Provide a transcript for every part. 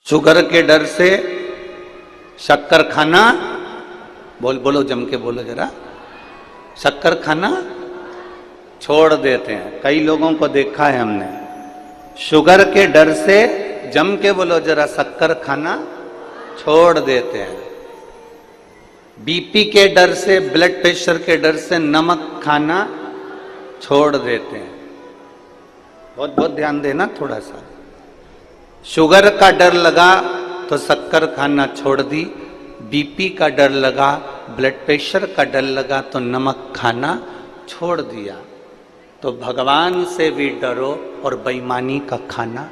Sugar के डर से शक्कर खाना, बोलो जम के बोलो जरा, शक्कर खाना छोड़ देते हैं। कई लोगों को देखा है हमने, शुगर के डर से, जम के बोलो जरा, शक्कर खाना छोड़ देते हैं। बीपी के डर से, ब्लड प्रेशर के डर से नमक खाना छोड़ देते हैं। बहुत बहुत ध्यान देना थोड़ा सा। शुगर का डर लगा तो शक्कर खाना छोड़ दी, बीपी का डर लगा, ब्लड प्रेशर का डर लगा तो नमक खाना छोड़ दिया। तो भगवान से भी डरो और बेईमानी का खाना।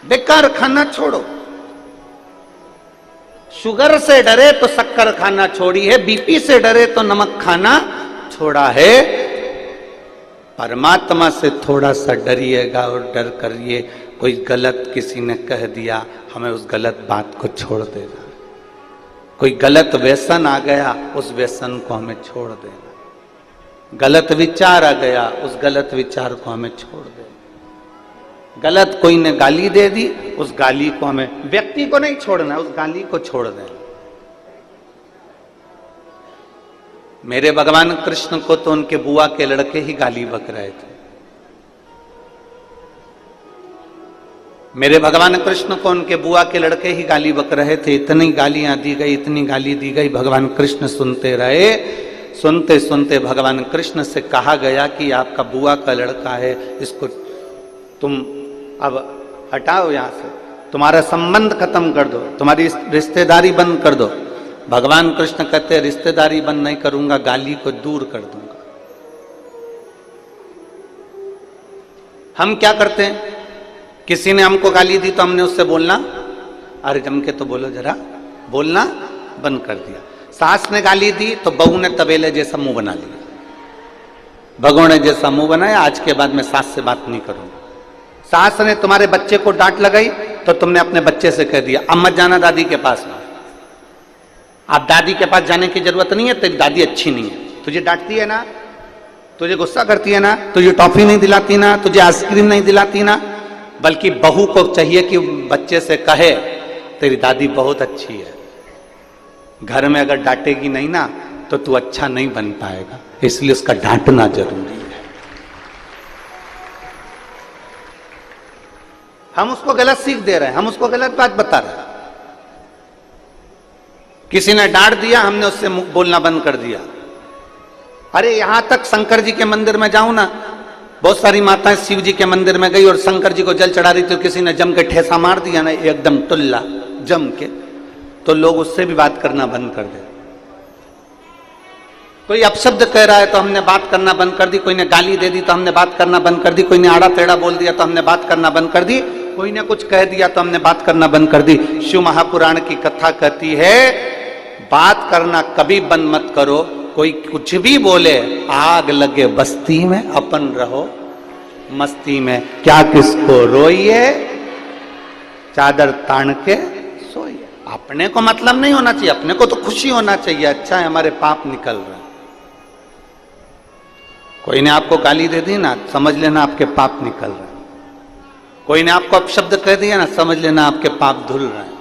बेकार खाना छोड़ो। शुगर से डरे तो शक्कर खाना छोड़ी है, बीपी से डरे तो नमक खाना छोड़ा है। परमात्मा से थोड़ा सा डरिएगा और डर करिए। कोई गलत किसी ने कह दिया, हमें उस गलत बात को छोड़ देना। कोई गलत व्यसन आ गया, उस व्यसन को हमें छोड़ देना। गलत विचार आ गया, उस गलत विचार को हमें छोड़ देना। गलत कोई ने गाली दे दी, उस गाली को हमें, व्यक्ति को नहीं छोड़ना, उस गाली को छोड़ देना। मेरे भगवान कृष्ण को तो उनके बुआ के लड़के ही गाली बक रहे थे। मेरे भगवान कृष्ण को उनके बुआ के लड़के ही गाली बक रहे थे। इतनी गालियां दी गई, इतनी गाली दी गई, भगवान कृष्ण सुनते रहे। सुनते सुनते भगवान कृष्ण से कहा गया कि आपका बुआ का लड़का है, इसको तुम अब हटाओ यहां से, तुम्हारा संबंध खत्म कर दो, तुम्हारी रिश्तेदारी बंद कर दो। भगवान कृष्ण कहते रिश्तेदारी बंद नहीं करूंगा, गाली को दूर कर दूंगा। हम क्या करते हैं, किसी ने हमको गाली दी तो हमने उससे बोलना, अरे जम के तो बोलो जरा, बोलना बंद कर दिया। सास ने गाली दी तो बहू ने तबेले जैसा मुंह बना लिया, भगोने जैसा मुंह बनाया, आज के बाद मैं सास से बात नहीं करूंगा। सास ने तुम्हारे बच्चे को डांट लगाई तो तुमने अपने बच्चे से कह दिया, अब मत जाना दादी के पास में, आप दादी के पास जाने की जरूरत नहीं है, तेरी दादी अच्छी नहीं है, तुझे डांटती है ना, तुझे गुस्सा करती है ना, तुझे टॉफी नहीं दिलाती ना, तुझे आइसक्रीम नहीं दिलाती ना। बल्कि बहू को चाहिए कि बच्चे से कहे तेरी दादी बहुत अच्छी है। घर में अगर डांटेगी नहीं ना तो तू अच्छा नहीं बन पाएगा, इसलिए उसका डांटना जरूरी है। हम उसको गलत सीख दे रहे हैं, हम उसको गलत बात बता रहे हैं। किसी ने डांट दिया, हमने उससे बोलना बंद कर दिया। अरे यहां तक शंकर जी के मंदिर में जाऊं ना, बहुत सारी माताएं शिव जी के मंदिर में गई और शंकर जी को जल चढ़ा रही थी, तो किसी ने जम के ठेसा मार दिया ना, एकदम तुल्ला जम के, तो लोग उससे भी बात करना बंद कर दे। कोई अपशब्द कह रहा है तो हमने बात करना बंद कर दी, कोई ने गाली दे दी तो हमने बात करना बंद कर दी, कोई ने आड़ा टेढ़ा बोल दिया तो हमने बात करना बंद कर दी, कोई ने कुछ कह दिया तो हमने बात करना बंद कर दी। शिव महापुराण की कथा कहती है, बात करना कभी बंद मत करो। कोई कुछ भी बोले, आग लगे बस्ती में, अपन रहो मस्ती में। क्या किसको रोइए, चादर तान के सोइए। अपने को मतलब नहीं होना चाहिए, अपने को तो खुशी होना चाहिए, अच्छा है हमारे पाप निकल रहे हैं। कोई ने आपको गाली दे दी ना, समझ लेना आपके पाप निकल रहे हैं। कोई ने आपको अपशब्द कह दिया ना, समझ लेना आपके पाप धुल रहे हैं।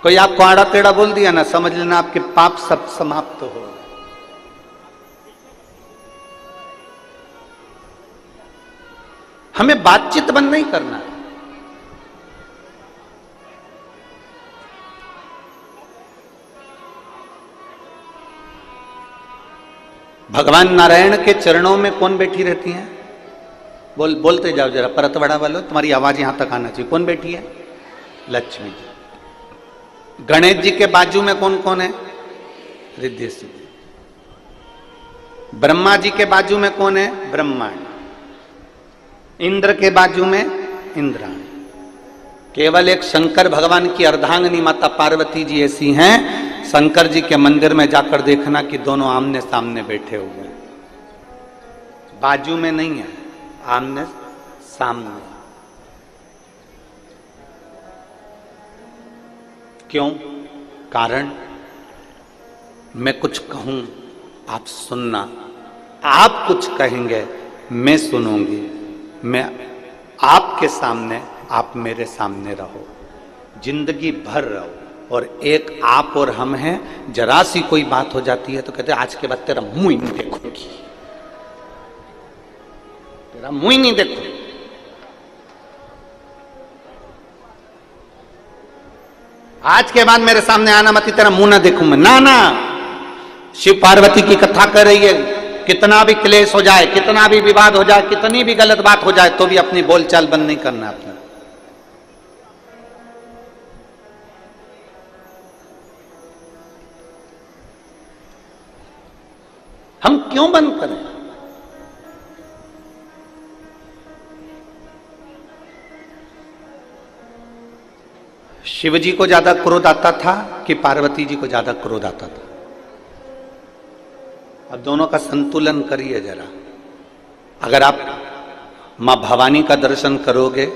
कोई आपको आड़ा टेढ़ा बोल दिया ना, समझ लेना आपके पाप सब समाप्त हो। हमें बातचीत बंद नहीं करना है। भगवान नारायण के चरणों में कौन बैठी रहती है? बोलते जाओ जरा, परतवाड़ा वालों, तुम्हारी आवाज यहां तक आना चाहिए। कौन बैठी है? लक्ष्मी जी। गणेश जी के बाजू में कौन कौन है? रिद्धि सिद्धि। ब्रह्मा जी के बाजू में कौन है? ब्रह्मांड। इंद्र के बाजू में इंद्राणी। केवल एक शंकर भगवान की अर्धांगिनी माता पार्वती जी ऐसी हैं, शंकर जी के मंदिर में जाकर देखना कि दोनों आमने सामने बैठे हुए हैं, बाजू में नहीं है, आमने सामने। क्यों? कारण मैं कुछ कहूं आप सुनना, आप कुछ कहेंगे मैं सुनूंगी, मैं आपके सामने, आप मेरे सामने रहो, जिंदगी भर रहो। और एक आप और हम हैं, जरा सी कोई बात हो जाती है तो कहते आज के बाद तेरा मुंह ही नहीं देखूंगी, तेरा मुंह ही नहीं देखूंगी। आज के बाद मेरे सामने आना मत, तेरा मुंह ना देखूं मैं। ना ना, शिव पार्वती की कथा कर रही है, कितना भी क्लेश हो जाए, कितना भी विवाद हो जाए, कितनी भी गलत बात हो जाए, तो भी अपनी बोलचाल बंद नहीं करना अपना। हम क्यों बंद करें? शिव जी को ज्यादा क्रोध आता था कि पार्वती जी को ज्यादा क्रोध आता था? अब दोनों का संतुलन करिए जरा। अगर आप मां भवानी का दर्शन करोगे,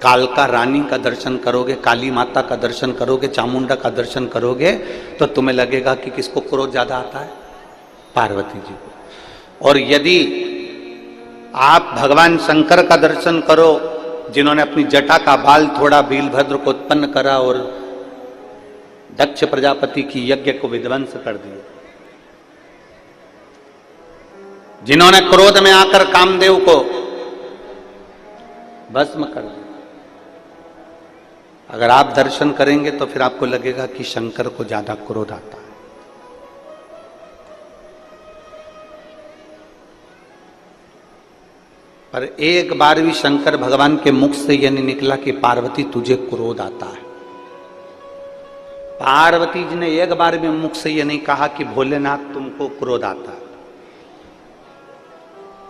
कालका रानी का दर्शन करोगे, काली माता का दर्शन करोगे, चामुंडा का दर्शन करोगे, तो तुम्हें लगेगा कि किसको क्रोध ज्यादा आता है? पार्वती जी को। और यदि आप भगवान शंकर का दर्शन करो, जिन्होंने अपनी जटा का बाल थोड़ा वीरभद्र को उत्पन्न करा और दक्ष प्रजापति की यज्ञ को विध्वंस कर दिया, जिन्होंने क्रोध में आकर कामदेव को भस्म कर दिया, अगर आप दर्शन करेंगे तो फिर आपको लगेगा कि शंकर को ज्यादा क्रोध आता है। पर एक बार भी शंकर भगवान के मुख से यह नहीं निकला कि पार्वती तुझे क्रोध आता है। पार्वती जी ने एक बार भी मुख से यह नहीं कहा कि भोलेनाथ तुमको क्रोध आता है,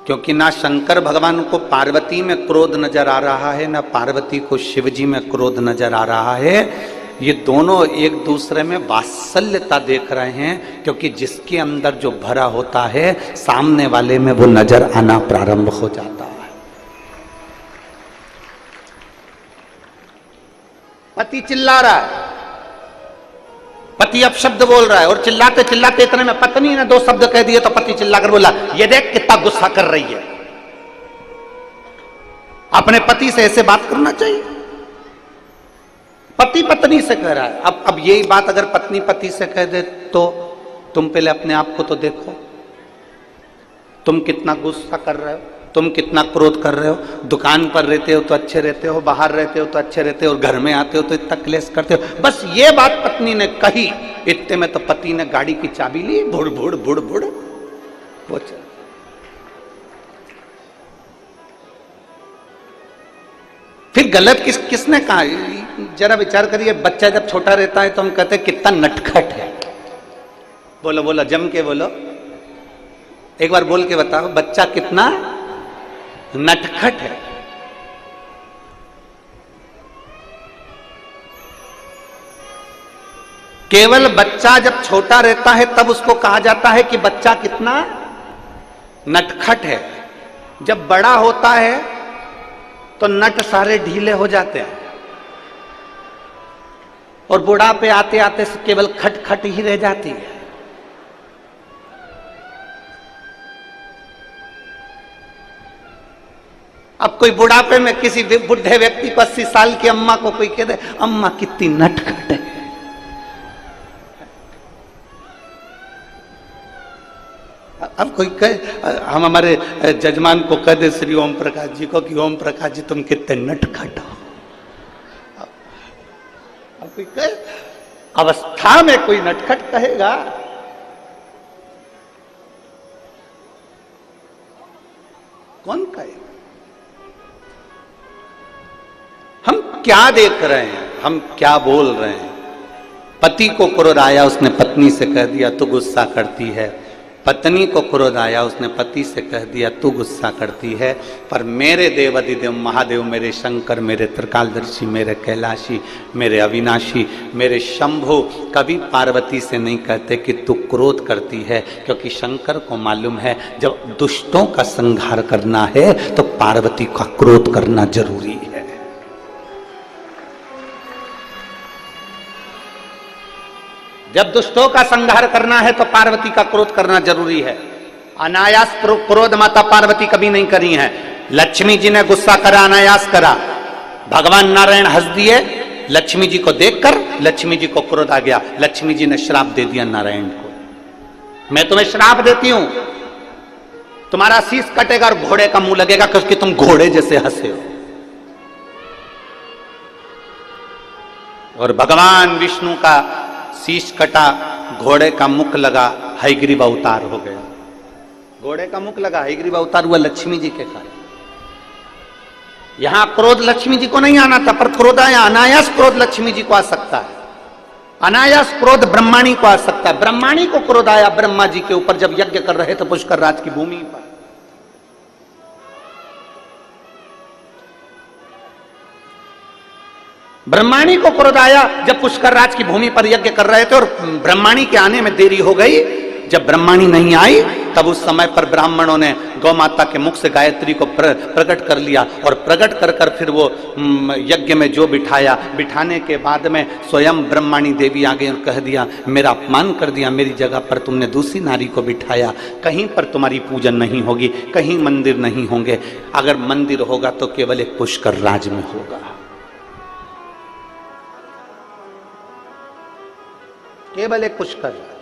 क्योंकि ना शंकर भगवान को पार्वती में क्रोध नजर आ रहा है, ना पार्वती को शिव जी में क्रोध नजर आ रहा है। ये दोनों एक दूसरे में वात्सल्यता देख रहे हैं, क्योंकि जिसके अंदर जो भरा होता है सामने वाले में वो नजर आना प्रारंभ हो जाता है। पति चिल्ला रहा है, पति अपशब्द बोल रहा है, और चिल्लाते चिल्लाते इतने में पत्नी ने दो शब्द कह दिए तो पति चिल्लाकर बोला, ये देख कितना गुस्सा कर रही है। अपने पति से ऐसे बात करना चाहिए? पति पत्नी से कह रहा है। अब यही बात अगर पत्नी पति से कह दे तो तुम पहले अपने आप को तो देखो, तुम कितना गुस्सा कर रहे हो, तुम कितना क्रोध कर रहे हो। दुकान पर रहते हो तो अच्छे रहते हो, बाहर रहते हो तो अच्छे रहते हो, और घर में आते हो तो इतना क्लेश करते हो। बस ये बात पत्नी ने कही, इतने में तो पति ने गाड़ी की चाबी ली, बुड़ बुड़ बुड़ बुड़ वो चल। फिर गलत किसने कहा? जरा विचार करिए, बच्चा जब छोटा रहता है तो हम कहते हैं कितना नटखट है। बोलो बोलो, जम के बोलो, एक बार बोल के बताओ, बच्चा कितना नटखट है। केवल बच्चा जब छोटा रहता है तब उसको कहा जाता है कि बच्चा कितना नटखट है। जब बड़ा होता है तो नट सारे ढीले हो जाते हैं, और बुढ़ापे आते आते केवल खटखट ही रह जाती है। अब कोई बुढ़ापे में किसी बुढ़े व्यक्ति को 80 साल की अम्मा को कोई कह दे, अम्मा कितनी नटखट है, अब कोई कहे, हम हमारे जजमान को कह दे श्री ओम प्रकाश जी को कि ओम प्रकाश जी तुम कितने नटखट हो। अब कोई कहे, अवस्था में कोई नटखट कहेगा? कौन कहेगा? हम क्या देख रहे हैं, हम क्या बोल रहे हैं? पति को क्रोध आया, उसने पत्नी से कह दिया तू गुस्सा करती है। पत्नी को क्रोध आया, उसने पति से कह दिया तू गुस्सा करती है। पर मेरे देवाधिदेव महादेव, मेरे शंकर, मेरे त्रिकालदर्शी, मेरे कैलाशी, मेरे अविनाशी, मेरे शंभु कभी पार्वती से नहीं कहते कि तू क्रोध करती है, क्योंकि शंकर को मालूम है जब दुष्टों का संहार करना है तो पार्वती का क्रोध करना जरूरी है। जब दुष्टों का संहार करना है तो पार्वती का क्रोध करना जरूरी है। अनायास क्रोध माता पार्वती कभी नहीं करी है। लक्ष्मी जी ने गुस्सा करा, अनायास करा, भगवान नारायण हंस दिए। लक्ष्मी जी को देखकर लक्ष्मी जी को क्रोध आ गया, लक्ष्मी जी ने श्राप दे दिया नारायण को, मैं तुम्हें श्राप देती हूं, तुम्हारा शीश कटेगा और घोड़े का मुंह लगेगा क्योंकि तुम घोड़े जैसे हंसे हो। और भगवान विष्णु का शीश कटा, घोड़े का मुख लगा, हयग्रीव अवतार हो गया। घोड़े का मुख लगा, हयग्रीव अवतार हुआ लक्ष्मी जी के कारण। यहां क्रोध लक्ष्मी जी को नहीं आना था, पर क्रोध आया, अनायास क्रोध लक्ष्मी जी को आ सकता है, अनायास क्रोध ब्रह्माणी को आ सकता है। ब्रह्माणी को क्रोध आया ब्रह्मा जी के ऊपर जब यज्ञ कर रहे थे पुष्कर राज की भूमि पर। ब्रह्माणी को क्रोध आया जब पुष्कर राज की भूमि पर यज्ञ कर रहे थे और ब्रह्माणी के आने में देरी हो गई। जब ब्रह्माणी नहीं आई तब उस समय पर ब्राह्मणों ने गौ माता के मुख से गायत्री को प्रकट कर लिया और प्रकट कर कर फिर वो यज्ञ में जो बिठाया, बिठाने के बाद में स्वयं ब्रह्माणी देवी आ गई और कह दिया, मेरा अपमान कर दिया, मेरी जगह पर तुमने दूसरी नारी को बिठाया, कहीं पर तुम्हारी पूजन नहीं होगी, कहीं मंदिर नहीं होंगे, अगर मंदिर होगा तो केवल एक पुष्कर राज में होगा, केवल एक पुष्कर राज।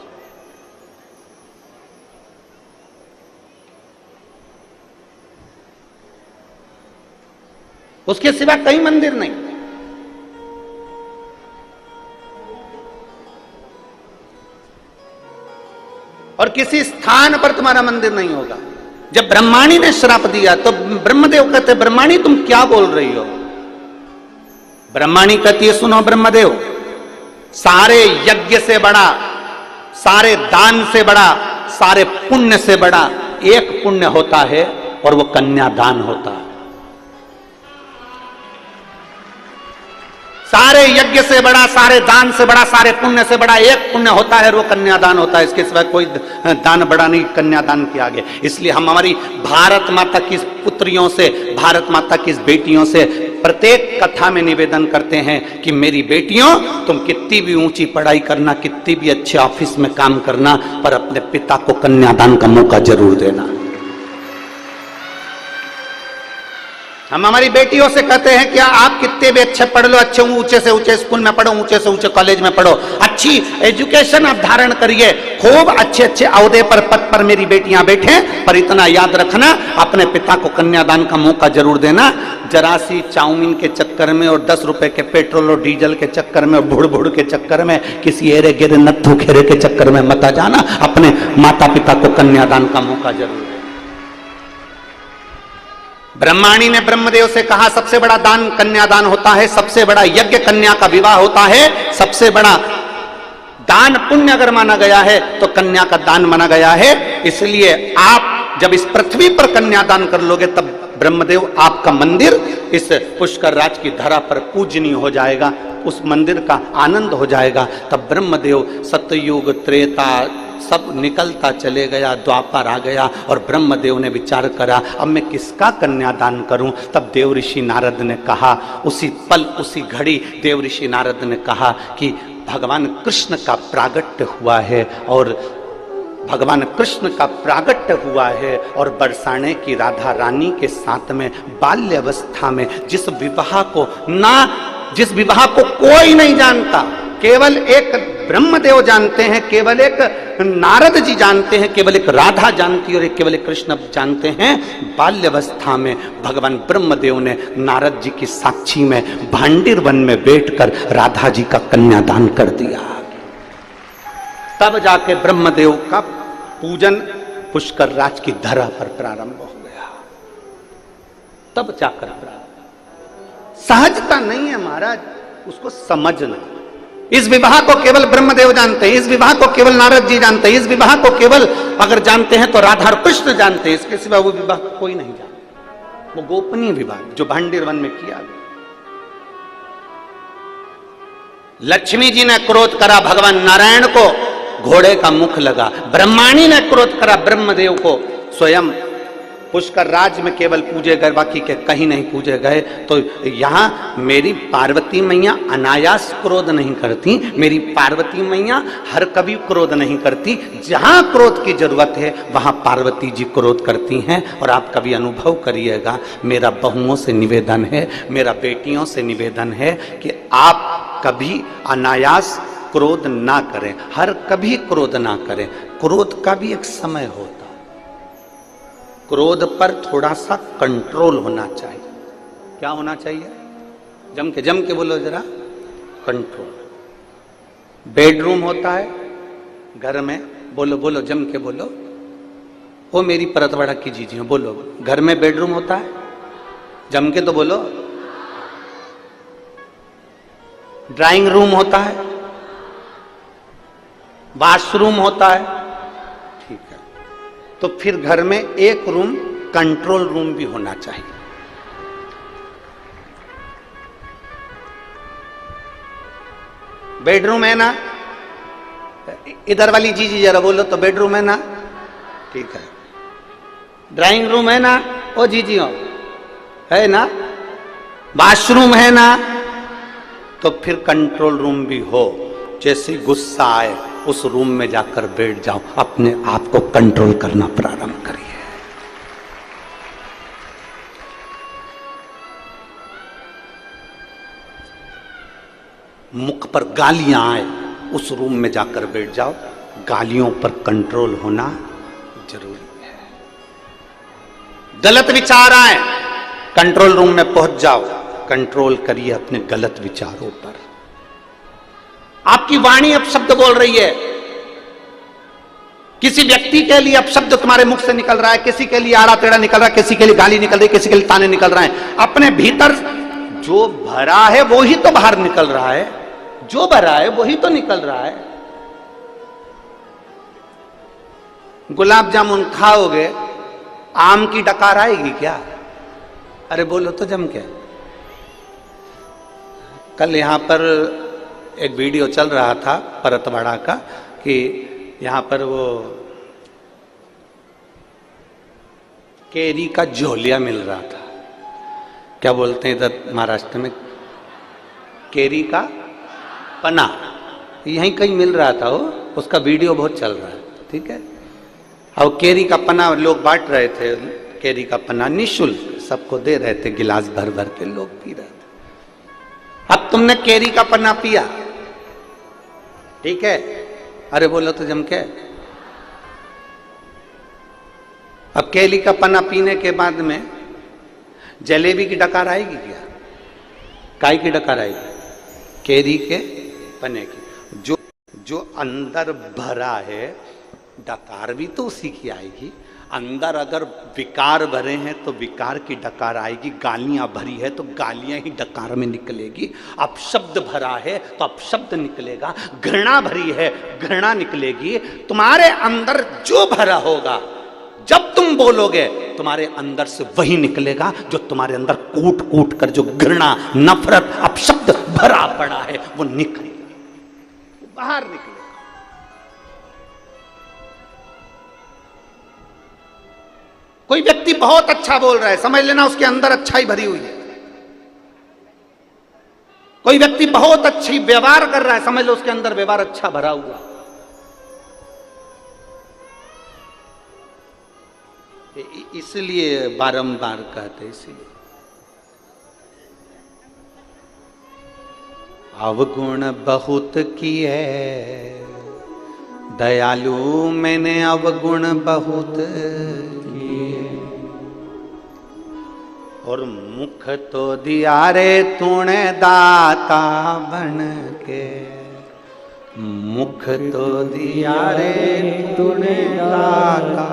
उसके सिवा कई मंदिर नहीं। और किसी स्थान पर तुम्हारा मंदिर नहीं होगा। जब ब्रह्माणी ने श्राप दिया तो ब्रह्मदेव कहते, ब्रह्माणी तुम क्या बोल रही हो? ब्रह्माणी कहती है, सुनो ब्रह्मदेव, सारे यज्ञ से बड़ा, सारे दान से बड़ा, सारे पुण्य से बड़ा एक पुण्य होता है और वो कन्यादान होता है। सारे यज्ञ से बड़ा, सारे दान से बड़ा, सारे पुण्य से बड़ा एक पुण्य होता है और वो कन्यादान होता है। इसके सिवा कोई दान बड़ा नहीं कन्यादान के आगे। इसलिए हम हमारी भारत माता की पुत्रियों से, भारत माता की बेटियों से प्रत्येक कथा में निवेदन करते हैं कि मेरी बेटियों, तुम कितनी भी ऊंची पढ़ाई करना, कितनी भी अच्छे ऑफिस में काम करना, पर अपने पिता को कन्यादान का मौका जरूर देना। हम हमारी बेटियों से कहते हैं कि आप कितने भी अच्छे पढ़ लो, अच्छे ऊंचे से ऊंचे स्कूल में पढ़ो, ऊंचे से ऊंचे कॉलेज में पढ़ो, अच्छी एजुकेशन आप धारण करिए, खूब अच्छे अच्छे अहदे पर, पद पर मेरी बेटियां बैठे, पर इतना याद रखना अपने पिता को कन्यादान का मौका जरूर देना। जरा सी चाउमीन के चक्कर में और 10 रुपए के पेट्रोल और डीजल के चक्कर में और भुड़ भुड़ के चक्कर में, किसी एरे गिरे नत्थु खेरे के चक्कर में मत आ जाना। अपने माता पिता को कन्यादान का मौका जरूर देना। ब्रह्माणी ने ब्रह्मदेव से कहा, सबसे बड़ा दान कन्यादान होता है, सबसे बड़ा यज्ञ कन्या का विवाह होता है, सबसे बड़ा दान पुण्य अगर माना गया है तो कन्या का दान माना गया है। इसलिए आप जब इस पृथ्वी पर कन्यादान कर लोगे तब ब्रह्मदेव आपका मंदिर इस पुष्कर राज की धरा पर पूजनीय हो जाएगा, उस मंदिर का आनंद हो जाएगा। तब ब्रह्मदेव सतयुग त्रेता सब निकलता चले गया, द्वापर आ गया और ब्रह्मदेव ने विचार करा, अब मैं किसका कन्यादान करूं? तब देव ऋषि नारद ने कहा, उसी पल उसी घड़ी देव ऋषि नारद ने कहा कि भगवान कृष्ण का प्रागट्य हुआ है और भगवान कृष्ण का प्रागट्य हुआ है और बरसाने की राधा रानी के साथ में बाल्य अवस्था में जिस विवाह को कोई नहीं जानता, केवल एक ब्रह्मदेव जानते हैं, केवल एक नारद जी जानते हैं, केवल एक राधा जानती है और केवल एक कृष्ण जानते हैं। बाल्यावस्था में भगवान ब्रह्मदेव ने नारद जी की साक्षी में भांडिर वन में बैठकर राधा जी का कन्यादान कर दिया। तब जाके ब्रह्मदेव का पूजन पुष्कर राज की धरा पर प्रारंभ हो गया। तब जाकर सहजता नहीं है महाराज, उसको समझना। इस विवाह को केवल ब्रह्मदेव जानते हैं, इस विवाह को केवल नारद जी जानते हैं, इस विवाह को केवल अगर जानते हैं तो राधा और कृष्ण जानते हैं, इसके सिवा वो विवाह कोई नहीं जानता। वो गोपनीय विवाह जो भांडिर वन में किया गया। लक्ष्मी जी ने क्रोध करा भगवान नारायण को, घोड़े का मुख लगा। ब्रह्माणी ने क्रोध करा ब्रह्मदेव को, स्वयं पुष्कर राज में केवल पूजे गए, बाकी के कहीं नहीं पूजे गए। तो यहाँ मेरी पार्वती मैया अनायास क्रोध नहीं करती, मेरी पार्वती मैया हर कभी क्रोध नहीं करती। जहां क्रोध की जरूरत है वहां पार्वती जी क्रोध करती हैं। और आप कभी अनुभव करिएगा, मेरा बहुओं से निवेदन है, मेरा बेटियों से निवेदन है कि आप कभी अनायास क्रोध ना करें, हर कभी क्रोध ना करें। क्रोध का भी एक समय होता, क्रोध पर थोड़ा सा कंट्रोल होना चाहिए। क्या होना चाहिए? जम के बोलो जरा, कंट्रोल। बेडरूम होता है घर में, बोलो बोलो जम के बोलो। वो मेरी परतवाड़ा की जीजी बोलो, घर में बेडरूम होता है, जम के तो बोलो। ड्राइंग रूम होता है, वॉशरूम होता है, ठीक है। तो फिर घर में एक रूम कंट्रोल रूम भी होना चाहिए। बेडरूम है ना? इधर वाली जीजी जरा बोलो तो, बेडरूम है ना? ठीक है। ड्राइंग रूम है ना? ओ जीजी हो है ना? वॉशरूम है ना? तो फिर कंट्रोल रूम भी हो। जैसे गुस्सा आए उस रूम में जाकर बैठ जाओ, अपने आप को कंट्रोल करना प्रारंभ करिए। मुख पर गालियां आए उस रूम में जाकर बैठ जाओ, गालियों पर कंट्रोल होना जरूरी है। गलत विचार आए कंट्रोल रूम में पहुंच जाओ, कंट्रोल करिए अपने गलत विचारों पर। आपकी वाणी अपशब्द बोल रही है, किसी व्यक्ति के लिए अपशब्द तुम्हारे मुख से निकल रहा है, किसी के लिए आड़ा टेढ़ा निकल रहा है, किसी के लिए गाली निकल रही है, किसी के लिए ताने निकल रहे हैं। अपने भीतर जो भरा है वो ही तो बाहर निकल रहा है, जो भरा है वही तो निकल रहा है। गुलाब जामुन खाओगे, आम की डकार आएगी क्या? अरे बोलो तो जम के। कल यहां पर एक वीडियो चल रहा था परतवाड़ा का कि यहां पर वो केरी का झोलिया मिल रहा था। क्या बोलते हैं इधर महाराष्ट्र में? केरी का पना, यहीं कहीं मिल रहा था वो, उसका वीडियो बहुत चल रहा है, ठीक है। और केरी का पना लोग बांट रहे थे, केरी का पना निःशुल्क सबको दे रहे थे, गिलास भर भर के लोग पी रहे थे। अब तुमने केरी का पन्ना पिया, ठीक है, अरे बोलो तो जम के। अब केली का पन्ना पीने के बाद में जलेबी की डकार आएगी क्या? काय की डकार आएगी? केरी के पन्ने की। जो अंदर भरा है डकार भी तो उसी की आएगी। अंदर अगर विकार भरे हैं तो विकार की डकार आएगी, गालियां भरी है तो गालियां ही डकार में निकलेगी, अपशब्द भरा है तो अपशब्द निकलेगा, घृणा भरी है घृणा निकलेगी। तुम्हारे अंदर जो भरा होगा जब तुम बोलोगे तुम्हारे अंदर से वही निकलेगा जो तुम्हारे अंदर कूट कूट कर जो घृणा नफरत अपशब्द भरा पड़ा है वो निकलेगा, बाहर निकलेगा। कोई व्यक्ति बहुत अच्छा बोल रहा है, समझ लेना उसके अंदर अच्छाई भरी हुई है। कोई व्यक्ति बहुत अच्छी व्यवहार कर रहा है, समझ लो उसके अंदर व्यवहार अच्छा भरा हुआ। इसलिए बारंबार कहते, इसलिए अवगुण बहुत किए दयालु मैंने अवगुण बहुत किए, और मुख तो दिया रे तूने दाता बन के, मुख तो दिया रे तूने दाता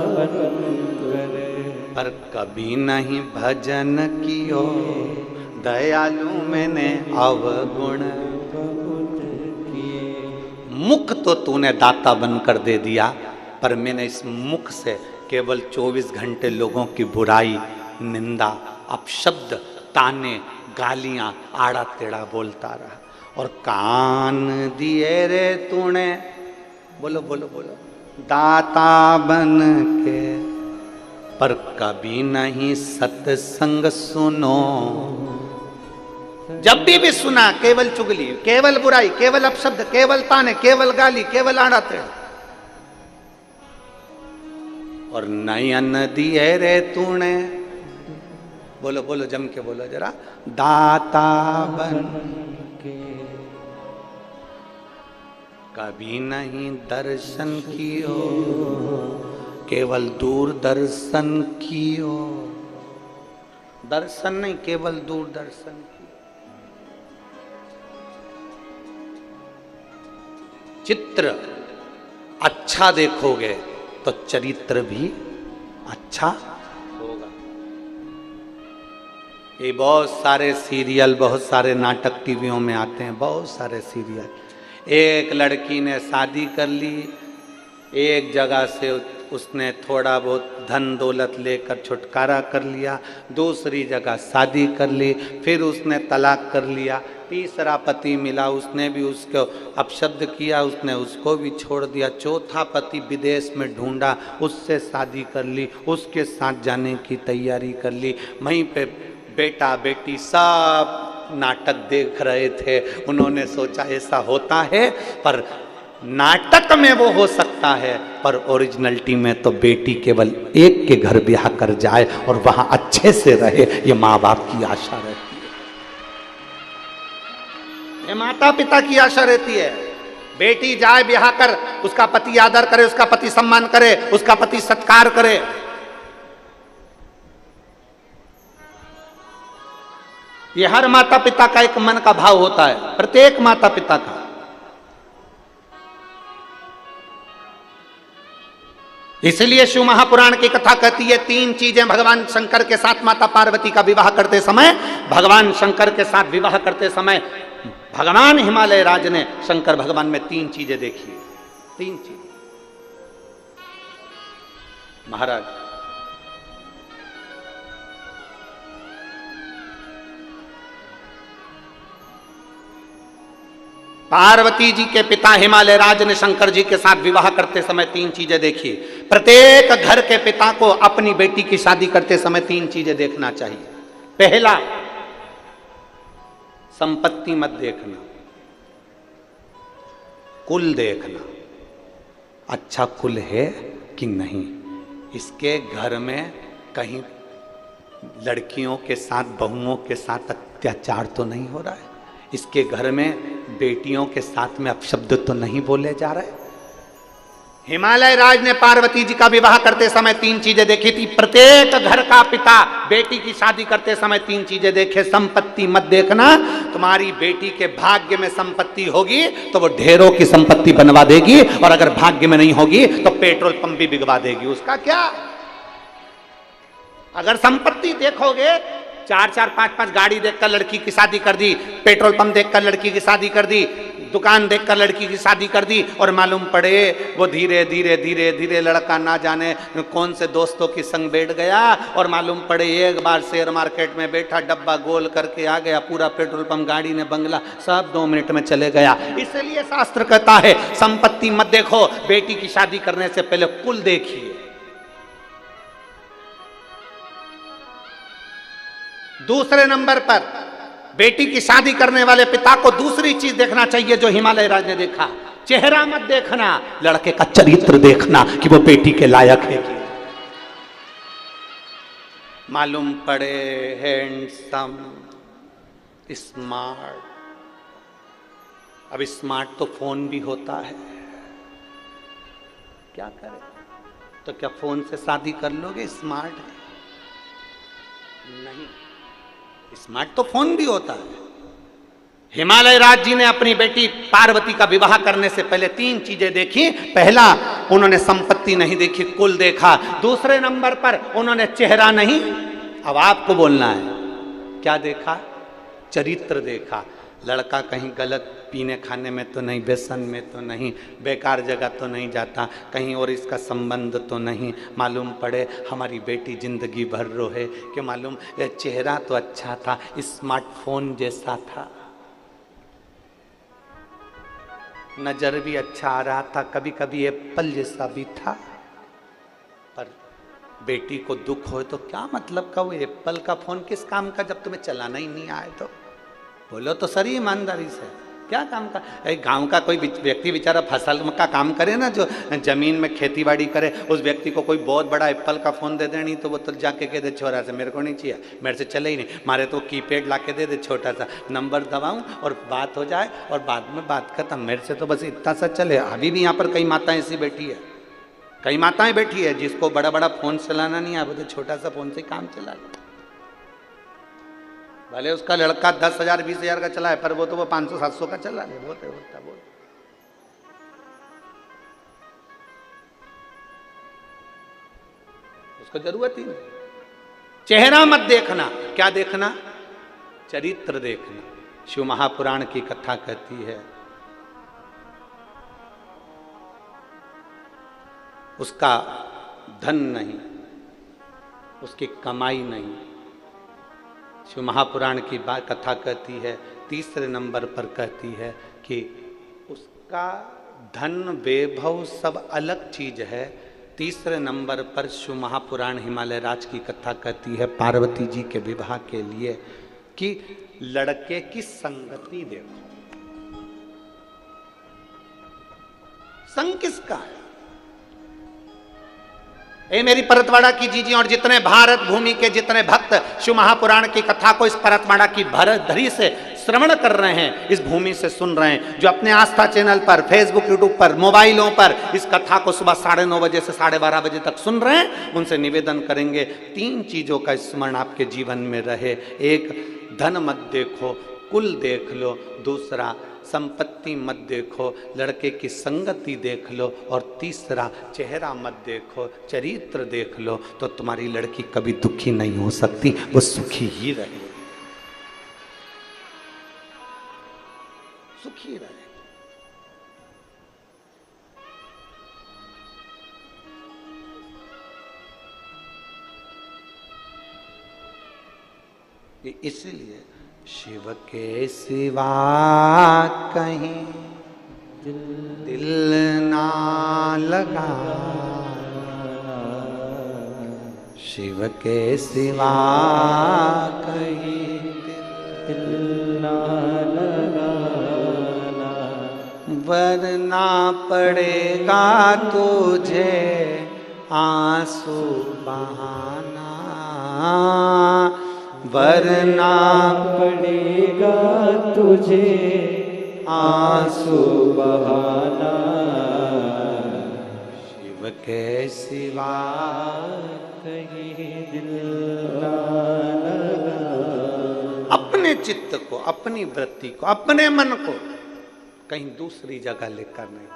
बन के, पर कभी नहीं भजन कियो दयालु मैंने अवगुण बहुत किए। मुख तो तूने दाता बनकर दे दिया, पर मैंने इस मुख से केवल 24 घंटे लोगों की बुराई निंदा अपशब्द ताने गालियां आड़ा टेढ़ा बोलता रहा। और कान दिए रे तूने, बोलो बोलो बोलो, दाता बन के, पर कभी नहीं सत्संग सुनो। जब भी सुना केवल चुगली, केवल बुराई, केवल अपशब्द, केवल ताने, केवल गाली, केवल आड़ा टेढ़ा। और नयन दिए रे तूने, बोलो बोलो जम के बोलो जरा, दाता बन के कभी नहीं दर्शन कियो, केवल दूरदर्शन कियो। दर्शन नहीं, केवल दूरदर्शन कियो। चित्र अच्छा देखोगे तो चरित्र भी अच्छा होगा। ये बहुत सारे सीरियल, बहुत सारे नाटक टीवियों में आते हैं, बहुत सारे सीरियल। एक लड़की ने शादी कर ली, एक जगह से उसने थोड़ा बहुत धन दौलत लेकर छुटकारा कर लिया, दूसरी जगह शादी कर ली, फिर उसने तलाक कर लिया, तीसरा पति मिला, उसने भी उसको अपशब्द किया, उसने उसको भी छोड़ दिया, चौथा पति विदेश में ढूंढा, उससे शादी कर ली, उसके साथ जाने की तैयारी कर ली। वहीं पे बेटा बेटी सब नाटक देख रहे थे। उन्होंने सोचा ऐसा होता है, पर नाटक में वो हो सकता है, पर ओरिजिनलिटी में तो बेटी केवल एक के घर ब्याह कर जाए और वहां अच्छे से रहे, ये माँ बाप की आशा रहती है, ये माता पिता की आशा रहती है। बेटी जाए ब्याह कर, उसका पति आदर करे, उसका पति सम्मान करे, उसका पति सत्कार करे। ये हर माता पिता का एक मन का भाव होता है, प्रत्येक माता पिता का। इसलिए शिव महापुराण की कथा कहती है, तीन चीजें भगवान शंकर के साथ माता पार्वती का विवाह करते समय, भगवान शंकर के साथ विवाह करते समय भगवान हिमालय राज ने शंकर भगवान में तीन चीजें देखी। तीन चीजें महाराज, पार्वती जी के पिता हिमालय राज ने शंकर जी के साथ विवाह करते समय तीन चीजें देखी। प्रत्येक घर के पिता को अपनी बेटी की शादी करते समय तीन चीजें देखना चाहिए। पहला, संपत्ति मत देखना, कुल देखना, अच्छा कुल है कि नहीं, इसके घर में कहीं लड़कियों के साथ, बहुओं के साथ अत्याचार तो नहीं हो रहा है, इसके घर में बेटियों के साथ में अपशब्द तो नहीं बोले जा रहे। हिमालय राज ने पार्वती जी का विवाह करते समय तीन चीजें देखी थी। प्रत्येक घर का पिता बेटी की शादी करते समय तीन चीजें देखे। संपत्ति मत देखना, तुम्हारी बेटी के भाग्य में संपत्ति होगी तो वो ढेरों की संपत्ति बनवा देगी, और अगर भाग्य में नहीं होगी तो पेट्रोल पंप भी बिगवा देगी, उसका क्या। अगर संपत्ति देखोगे, 4-4, 5-5 गाड़ी देखकर लड़की की शादी कर दी, पेट्रोल पंप देखकर लड़की की शादी कर दी, दुकान देखकर लड़की की शादी कर दी, और मालूम पड़े वो धीरे धीरे धीरे धीरे लड़का ना जाने कौन से दोस्तों की संग बैठ गया, और मालूम पड़े एक बार शेयर मार्केट में बैठा, डब्बा गोल करके आ गया, पूरा पेट्रोल पंप, गाड़ी ने बंगला सब 2 मिनट में चले गया। इसलिए शास्त्र कहता है संपत्ति मत देखो, बेटी की शादी करने से पहले कुल देखिए। दूसरे नंबर पर बेटी की शादी करने वाले पिता को दूसरी चीज देखना चाहिए जो हिमालय राज ने देखा। चेहरा मत देखना, लड़के का चरित्र देखना कि वो बेटी के लायक है कि मालूम पड़े हैंडसम, स्मार्ट। अब स्मार्ट तो फोन भी होता है, क्या करे, तो क्या फोन से शादी कर लोगे? स्मार्ट है नहीं, स्मार्ट तो फोन भी होता है। हिमालय राज जी ने अपनी बेटी पार्वती का विवाह करने से पहले तीन चीजें देखी। पहला, उन्होंने संपत्ति नहीं देखी, कुल देखा। दूसरे नंबर पर उन्होंने चेहरा नहीं, अब आपको बोलना है, क्या देखा? चरित्र देखा। लड़का कहीं गलत पीने खाने में तो नहीं, व्यसन में तो नहीं, बेकार जगह तो नहीं जाता, कहीं और इसका संबंध तो नहीं। मालूम पड़े हमारी बेटी जिंदगी भर रोहे कि मालूम चेहरा तो अच्छा था, स्मार्टफोन जैसा था, नजर भी अच्छा आ रहा था, कभी कभी एप्पल जैसा भी था, पर बेटी को दुख हो तो क्या मतलब का वो एप्पल का फोन किस काम का जब तुम्हें चलाना ही नहीं आए? तो बोलो तो सही ईमानदारी से, क्या काम का? गांव का कोई व्यक्ति बेचारा फसल का काम करे ना, जो जमीन में खेती बाड़ी करे, उस व्यक्ति को कोई बहुत बड़ा एप्पल का फोन दे देनी तो वो तो जाके कह दे छोरा से मेरे को नहीं चाहिए, मेरे से चले ही नहीं, मारे तो कीपैड ला के दे दे, छोटा सा नंबर दबाऊं और बात हो जाए और बाद में बात खत्म, मेरे से तो बस इतना सा चले। अभी भी यहाँ पर कई माताएं ऐसी बैठी है, कई माताएं बैठी है जिसको बड़ा बड़ा फोन चलाना नहीं आया, तो छोटा सा फोन से काम चला लो। भले उसका लड़का 10,000 20,000 का चला है, पर वो तो वो 500-700 का चला ले, बहुत है होता बहुत। उसको जरूरत ही नहीं। चेहरा मत देखना, क्या देखना? चरित्र देखना। शिव महापुराण की कथा कहती है उसका धन नहीं, उसकी कमाई नहीं। शिव महापुराण की बात कथा कहती है, तीसरे नंबर पर कहती है कि उसका धन वैभव सब अलग चीज है। तीसरे नंबर पर शिव महापुराण हिमालय राज की कथा कहती है पार्वती जी के विवाह के लिए कि लड़के की संगति देखो, संग किसका है? ए मेरी परतवाड़ा की जीजी और जितने भारत भूमि के जितने भक्त शिव महापुराण की कथा को इस परतवाड़ा की धरी से श्रवण कर रहे हैं, इस भूमि से सुन रहे हैं, जो अपने आस्था चैनल पर, फेसबुक, यूट्यूब पर, मोबाइलों पर इस कथा को सुबह 9:30 बजे से 12:30 बजे तक सुन रहे हैं, उनसे निवेदन करेंगे 3 चीजों का स्मरण आपके जीवन में रहे। एक, धन मत देखो, कुल देख लो। दूसरा, संपत्ति मत देखो, लड़के की संगति देख लो। और तीसरा, चेहरा मत देखो, चरित्र देख लो, तो तुम्हारी लड़की कभी दुखी नहीं हो सकती, वो सुखी ही रहेगी, सुखी रहेगी। इसलिए शिव के सिवा कहीं दिल ना लगा, शिव के सिवा कहीं दिल ना लगा, वरना पड़ेगा तुझे आंसू बहाना, वरना पड़ेगा तुझे आंसू बहाना, शिव के सिवा कहीं दिल ना लगा। अपने चित्त को, अपनी वृत्ति को, अपने मन को कहीं दूसरी जगह लेकर नहीं,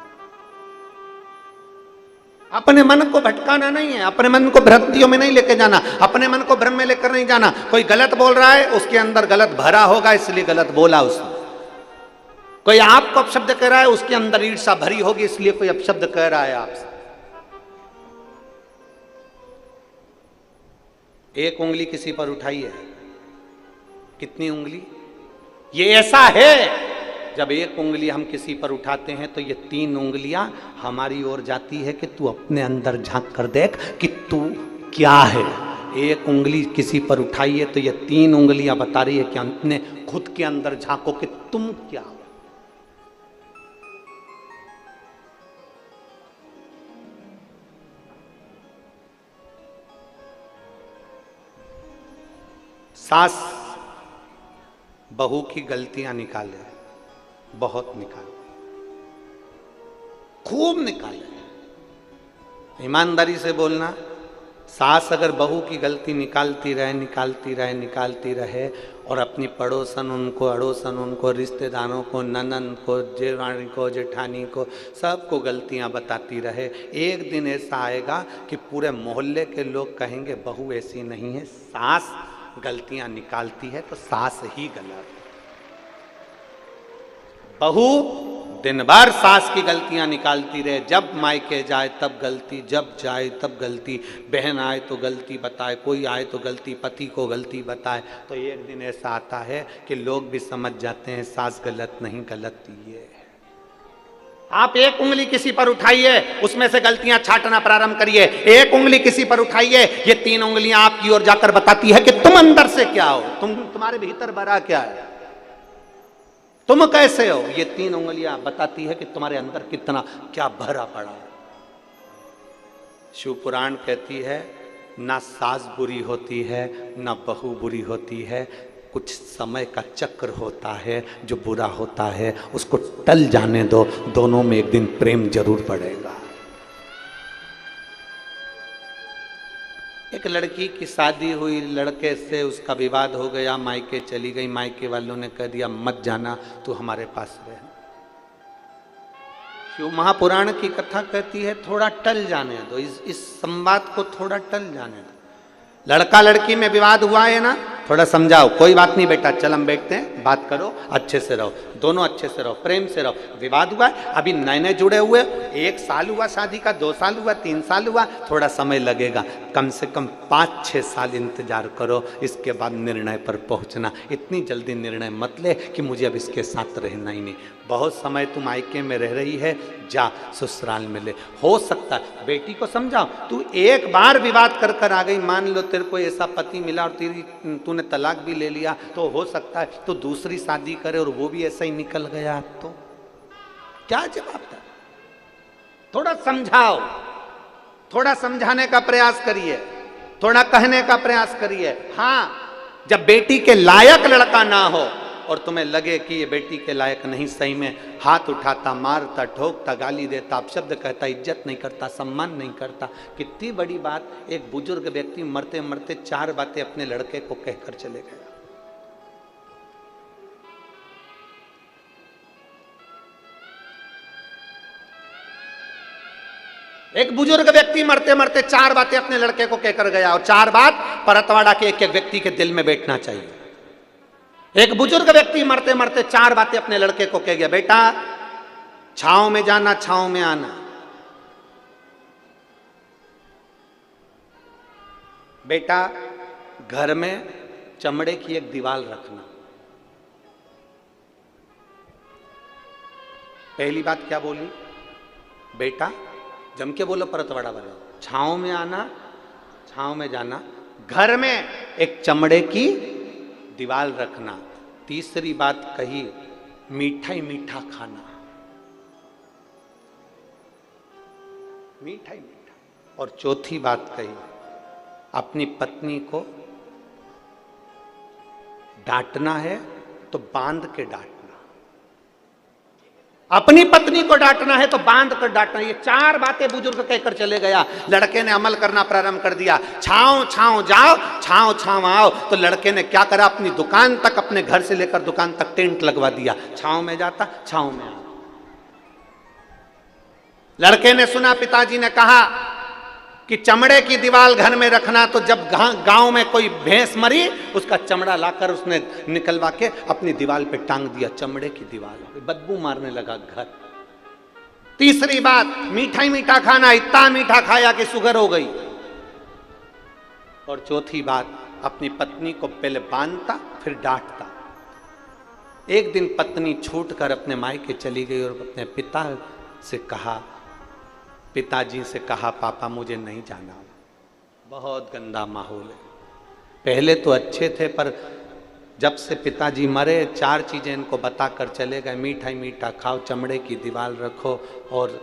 अपने मन को भटकाना नहीं है, अपने मन को भ्रांतियों में नहीं लेके जाना, अपने मन को भ्रम में लेकर नहीं जाना। कोई गलत बोल रहा है, उसके अंदर गलत भरा होगा इसलिए गलत बोला उसने। कोई आपको अपशब्द कह रहा है, उसके अंदर ईर्ष्या भरी होगी इसलिए कोई अपशब्द कह रहा है आपसे। एक उंगली किसी पर उठाई है, कितनी उंगली? ये ऐसा है जब एक उंगली हम किसी पर उठाते हैं तो ये 3 उंगलियां हमारी ओर जाती है कि तू अपने अंदर झांक कर देख कि तू क्या है। एक उंगली किसी पर उठाई है तो ये 3 उंगलियां बता रही है कि अपने खुद के अंदर झांको कि तुम क्या हो। सास बहू की गलतियां निकाले, बहुत निकाले, खूब निकाले। ईमानदारी से बोलना, सास अगर बहू की गलती निकालती रहे और अपनी पड़ोसन उनको, अड़ोसन उनको, रिश्तेदारों को, ननंद को, जेठानी को, जेठानी को, सबको गलतियां बताती रहे, एक दिन ऐसा आएगा कि पूरे मोहल्ले के लोग कहेंगे बहू ऐसी नहीं है, सास गलतियां निकालती है तो सास ही गलत। बहू दिन भर सास की गलतियां निकालती रहे, जब मायके जाए तब गलती, जब जाए तब गलती, बहन आए तो गलती बताए, कोई आए तो गलती, पति को गलती बताए। तो एक दिन ऐसा आता है कि लोग भी समझ जाते हैं सास गलत नहीं, गलत ये है। आप एक उंगली किसी पर उठाइए, उसमें से गलतियां छांटना प्रारंभ करिए। एक उंगली किसी पर उठाइए, ये 3 उंगलियां आपकी ओर जाकर बताती है कि तुम अंदर से क्या हो, तुम्हारे भीतर भरा क्या है, तुम कैसे हो। ये 3 उंगलियां बताती है कि तुम्हारे अंदर कितना क्या भरा पड़ा है। शिव पुराण कहती है ना सास बुरी होती है ना बहू बुरी होती है, कुछ समय का चक्र होता है जो बुरा होता है, उसको टल जाने दो, दोनों में एक दिन प्रेम जरूर बढ़ेगा। एक लड़की की शादी हुई, लड़के से उसका विवाद हो गया, मायके चली गई, मायके वालों ने कह दिया मत जाना, तू हमारे पास रह। शिव महापुराण की कथा कहती है थोड़ा टल जाने दो, इस संवाद को थोड़ा टल जाने दो। लड़का लड़की में विवाद हुआ है ना, थोड़ा समझाओ, कोई बात नहीं बेटा, चल हम बैठते हैं, बात करो, अच्छे से रहो, दोनों अच्छे से रहो, प्रेम से रहो। विवाद हुआ है, अभी नए नए जुड़े हुए, 1 साल हुआ शादी का, 2 साल हुआ, 3 साल हुआ, थोड़ा समय लगेगा, कम से कम 5-6 साल इंतजार करो, इसके बाद निर्णय पर पहुंचना। इतनी जल्दी निर्णय मत ले कि मुझे अब इसके साथ रहना ही नहीं। बहुत समय तुम मायके में रह रही है, जा ससुराल में ले। हो सकता है बेटी को समझाओ, तू एक बार विवाद कर कर आ गई, मान लो तेरे को ऐसा पति मिला और तूने तलाक भी ले लिया, तो हो सकता है तो दूसरी शादी करे और वो भी ऐसा ही निकल गया, तो क्या जवाब था। थोड़ा समझाओ, थोड़ा समझाने का प्रयास करिए, थोड़ा कहने का प्रयास करिए। हाँ, जब बेटी के लायक लड़का ना हो और तुम्हें लगे कि ये बेटी के लायक नहीं, सही में हाथ उठाता, मारता, ठोकता, गाली देता, अपशब्द कहता, इज्जत नहीं करता, सम्मान नहीं करता। कितनी बड़ी बात, एक बुजुर्ग व्यक्ति मरते मरते 4 बातें अपने लड़के को कहकर चले गया। एक बुजुर्ग व्यक्ति मरते मरते 4 बातें अपने लड़के को कहकर गया, और 4 बात परतवाड़ा के एक एक व्यक्ति के दिल में बैठना चाहिए। एक बुजुर्ग व्यक्ति मरते मरते 4 बातें अपने लड़के को कह गया, बेटा छांव में जाना, छांव में आना, बेटा घर में चमड़े की एक दीवार रखना। पहली बात क्या बोली, बेटा जम के बोलो परतवाड़ा वाला, छांव में आना, छांव में जाना, घर में एक चमड़े की दीवार रखना। तीसरी बात कही, मीठा ही मीठा खाना, मीठा ही मीठा। और चौथी बात कही, अपनी पत्नी को डांटना है तो बांध के डांटना, अपनी पत्नी को डांटना है तो बांध कर डांटना। ये 4 बातें बुजुर्ग कहकर चले गया। लड़के ने अमल करना प्रारंभ कर दिया। छांव छांव जाओ, छांव छांव आओ। तो लड़के ने क्या करा, अपनी दुकान तक, अपने घर से लेकर दुकान तक टेंट लगवा दिया। छांव में जाता, छांव में आता। लड़के ने सुना पिताजी ने कहा कि चमड़े की दीवार घर में रखना, तो जब गांव में कोई भैंस मरी, उसका चमड़ा लाकर उसने निकलवा के अपनी दीवार पे टांग दिया। चमड़े की दीवार, बदबू मारने लगा घर। तीसरी बात, मीठा ही मीठा खाना, इतना मीठा खाया कि शुगर हो गई। और चौथी बात, अपनी पत्नी को पहले बांधता फिर डांटता। एक दिन पत्नी छूटकर अपने मायके चली गई और अपने पिता से कहा, पिताजी से कहा, पापा मुझे नहीं जाना, बहुत गंदा माहौल है। पहले तो अच्छे थे, पर जब से पिताजी मरे 4 चीजें इनको बताकर चले गए, मीठा ही मीठा खाओ, चमड़े की दीवार रखो, और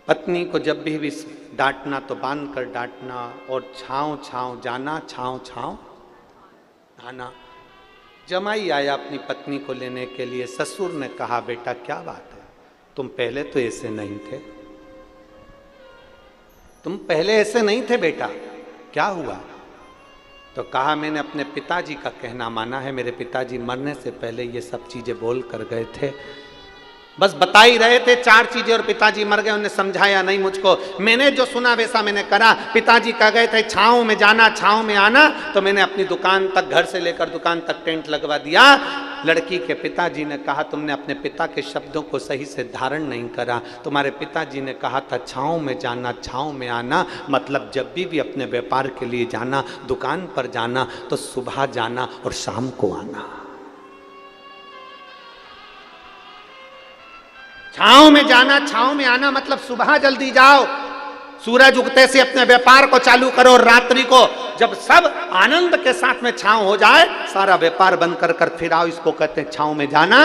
पत्नी को जब भी डांटना तो बांध कर डांटना, और छाँव छाँव जाना, छाँव छाँव आना। जमाई आया अपनी पत्नी को लेने के लिए। ससुर ने कहा, बेटा क्या बात है, तुम पहले तो ऐसे नहीं थे, तुम पहले ऐसे नहीं थे बेटा, क्या हुआ? तो कहा, मैंने अपने पिताजी का कहना माना है। मेरे पिताजी मरने से पहले ये सब चीजें बोल कर गए थे, बस बता ही रहे थे 4 चीजें, और पिताजी मर गए, उन्हें समझाया नहीं मुझको। मैंने जो सुना वैसा मैंने करा। पिताजी कह गए थे छाँव में जाना, छाँव में आना, तो मैंने अपनी दुकान तक, घर से लेकर दुकान तक टेंट लगवा दिया। लड़की के पिताजी ने कहा, तुमने अपने पिता के शब्दों को सही से धारण नहीं करा। तुम्हारे पिताजी ने कहा था छाँव में जाना, छाँव में आना, मतलब जब भी अपने व्यापार के लिए जाना, दुकान पर जाना, तो सुबह जाना और शाम को आना। छांव में जाना, छांव में आना मतलब सुबह जल्दी जाओ, सूरज उगते से अपने व्यापार को चालू करो, और रात्रि को जब सब आनंद के साथ में छांव हो जाए, सारा व्यापार बंद कर फिर आओ। इसको कहते हैं छांव में जाना,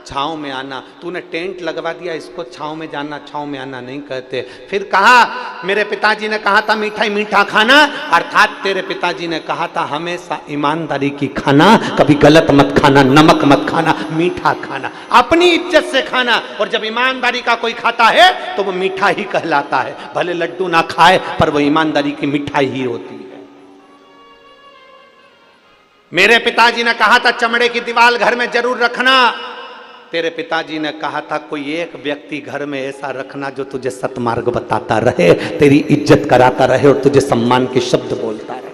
छांव में आना। तूने टेंट लगवा दिया, इसको छांव में जाना, छांव में आना नहीं कहते। फिर कहा, मेरे पिताजी ने कहा था मिठाई मीठा खाना, अर्थात तेरे पिताजी ने कहा था हमेशा ईमानदारी की खाना, कभी गलत मत खाना, नमक मत खाना, मीठा खाना, अपनी इज्जत से खाना। और जब ईमानदारी का कोई खाता है तो वो मीठा ही कहलाता है, भले लड्डू ना खाए पर वो ईमानदारी की मिठाई ही होती है। मेरे पिताजी ने कहा था चमड़े की दीवार घर में जरूर रखना। तेरे पिताजी ने कहा था कोई एक व्यक्ति घर में ऐसा रखना जो तुझे सतमार्ग बताता रहे, तेरी इज्जत कराता रहे और तुझे सम्मान के शब्द बोलता रहे।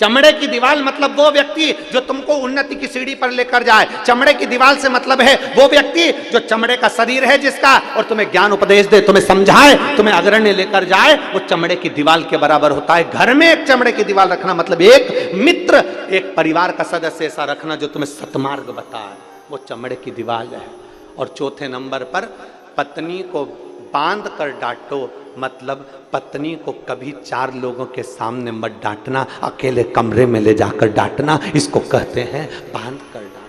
चमड़े की दीवार मतलब वो व्यक्ति जो तुमको उन्नति की सीढ़ी पर लेकर जाए। चमड़े की दीवार से मतलब है वो व्यक्ति जो चमड़े का शरीर है जिसका, और तुम्हें ज्ञान उपदेश दे, तुम्हें समझाए, तुम्हें अग्रण्य लेकर जाए, वो चमड़े की दीवार के बराबर होता है। घर में एक चमड़े की दीवार रखना मतलब एक मित्र, एक परिवार का सदस्य ऐसा रखना जो तुम्हें सतमार्ग बताए, वो चमड़े की दीवार है। और चौथे नंबर पर पत्नी को बांध कर डांटो, मतलब पत्नी को कभी 4 लोगों के सामने मत डांटना, अकेले कमरे में ले जाकर डांटना, इसको कहते हैं बांध कर डांटना।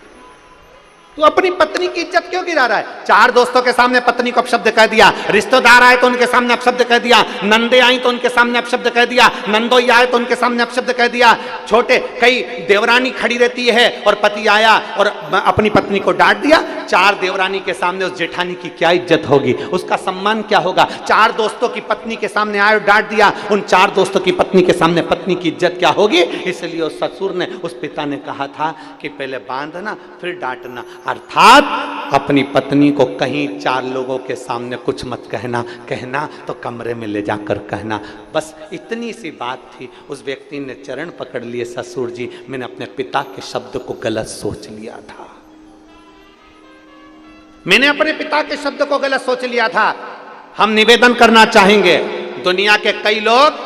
तू अपनी पत्नी की इज्जत क्यों गिरा रहा है? 4 दोस्तों के सामने पत्नी को अपशब्द कह दिया, रिश्तेदार आए तो उनके सामने अपशब्द कह दिया, नंदे आई तो उनके सामने अपशब्द कह दिया, नंदोई आए तो उनके सामने अपशब्द कह दिया, छोटे कई देवरानी खड़ी रहती है और पति आया और अपनी पत्नी को डांट दिया। 4 देवरानी के सामने उस जेठानी की क्या इज्जत होगी, उसका सम्मान क्या होगा? 4 दोस्तों की पत्नी के सामने आए और डांट दिया, उन 4 दोस्तों की पत्नी के सामने पत्नी की इज्जत क्या होगी? इसलिए उस ससुर ने, उस पिता ने कहा था कि पहले बांधना फिर डांटना, अर्थात अपनी पत्नी को कहीं 4 लोगों के सामने कुछ मत कहना, कहना तो कमरे में ले जाकर कहना। बस इतनी सी बात थी। उस व्यक्ति ने चरण पकड़ लिए, ससुर जी मैंने अपने पिता के शब्द को गलत सोच लिया था, मैंने अपने पिता के शब्द को गलत सोच लिया था। हम निवेदन करना चाहेंगे, दुनिया के कई लोग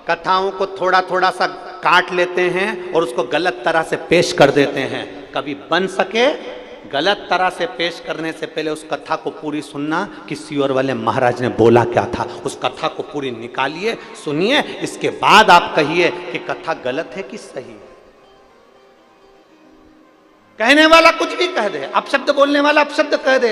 कथाओं को थोड़ा थोड़ा सा काट लेते हैं और उसको गलत तरह से पेश कर देते हैं। कभी बन सके गलत तरह से पेश करने से पहले उस कथा को पूरी सुनना कि सियोर वाले महाराज ने बोला क्या था, उस कथा को पूरी निकालिए, सुनिए, इसके बाद आप कहिए कि कथा गलत है कि सही है। कहने वाला कुछ भी कह दे, अपशब्द बोलने वाला अपशब्द कह दे।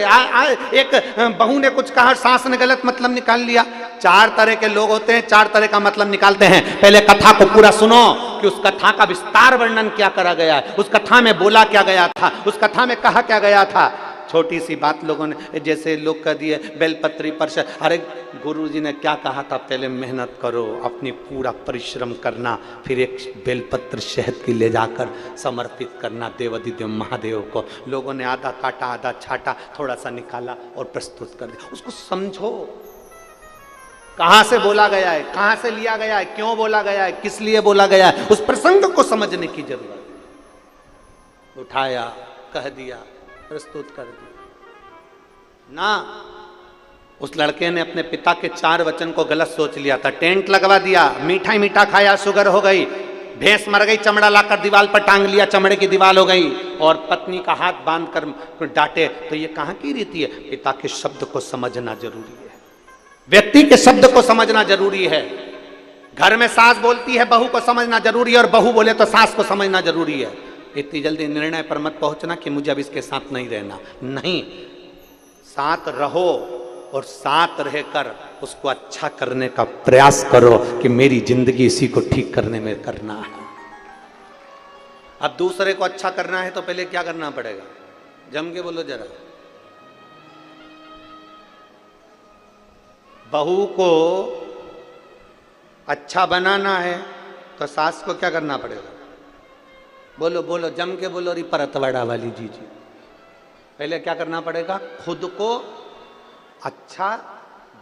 एक बहू ने कुछ कहा, सास ने गलत मतलब निकाल लिया। 4 तरह के लोग होते हैं, 4 तरह का मतलब निकालते हैं। पहले कथा को पूरा सुनो कि उस कथा का विस्तार वर्णन क्या करा गया है, उस कथा में बोला क्या गया था, उस कथा में कहा क्या गया था। छोटी सी बात लोगों ने, जैसे लोग कह दिए बेलपत्री पर, अरे गुरु जी ने क्या कहा था, पहले मेहनत करो, अपनी पूरा परिश्रम करना, फिर एक बेलपत्र शहद की ले जाकर समर्पित करना देवाधिदेव महादेव को। लोगों ने आधा काटा, आधा छाटा, थोड़ा सा निकाला और प्रस्तुत कर दिया। उसको समझो, कहां से बोला गया है, कहां से लिया गया है, क्यों बोला गया है, किस लिए बोला गया है, उस प्रसंग को समझने की जरूरत है। उठाया, कह दिया, प्रस्तुत कर दिया ना। उस लड़के ने अपने पिता के 4 वचन को गलत सोच लिया था। टेंट लगवा दिया, मीठा ही मीठा खाया, शुगर हो गई, भैंस मर गई, चमड़ा लाकर दीवार पर टांग लिया, चमड़े की दीवार हो गई, और पत्नी का हाथ बांध कर डांटे। तो ये कहां की रीति है? पिता के शब्द को समझना जरूरी है, व्यक्ति के शब्द को समझना जरूरी है। घर में सास बोलती है, बहू को समझना जरूरी है, और बहू बोले तो सास को समझना जरूरी है। इतनी जल्दी निर्णय पर मत पहुंचना कि मुझे अब इसके साथ नहीं रहना, नहीं, साथ रहो और साथ रहकर उसको अच्छा करने का प्रयास करो कि मेरी जिंदगी इसी को ठीक करने में करना है। अब दूसरे को अच्छा करना है तो पहले क्या करना पड़ेगा? जम के बोलो जरा। बहू को अच्छा बनाना है तो सास को क्या करना पड़ेगा? बोलो बोलो, जम के बोलो री परतवाड़ा वाली जी। पहले क्या करना पड़ेगा? खुद को अच्छा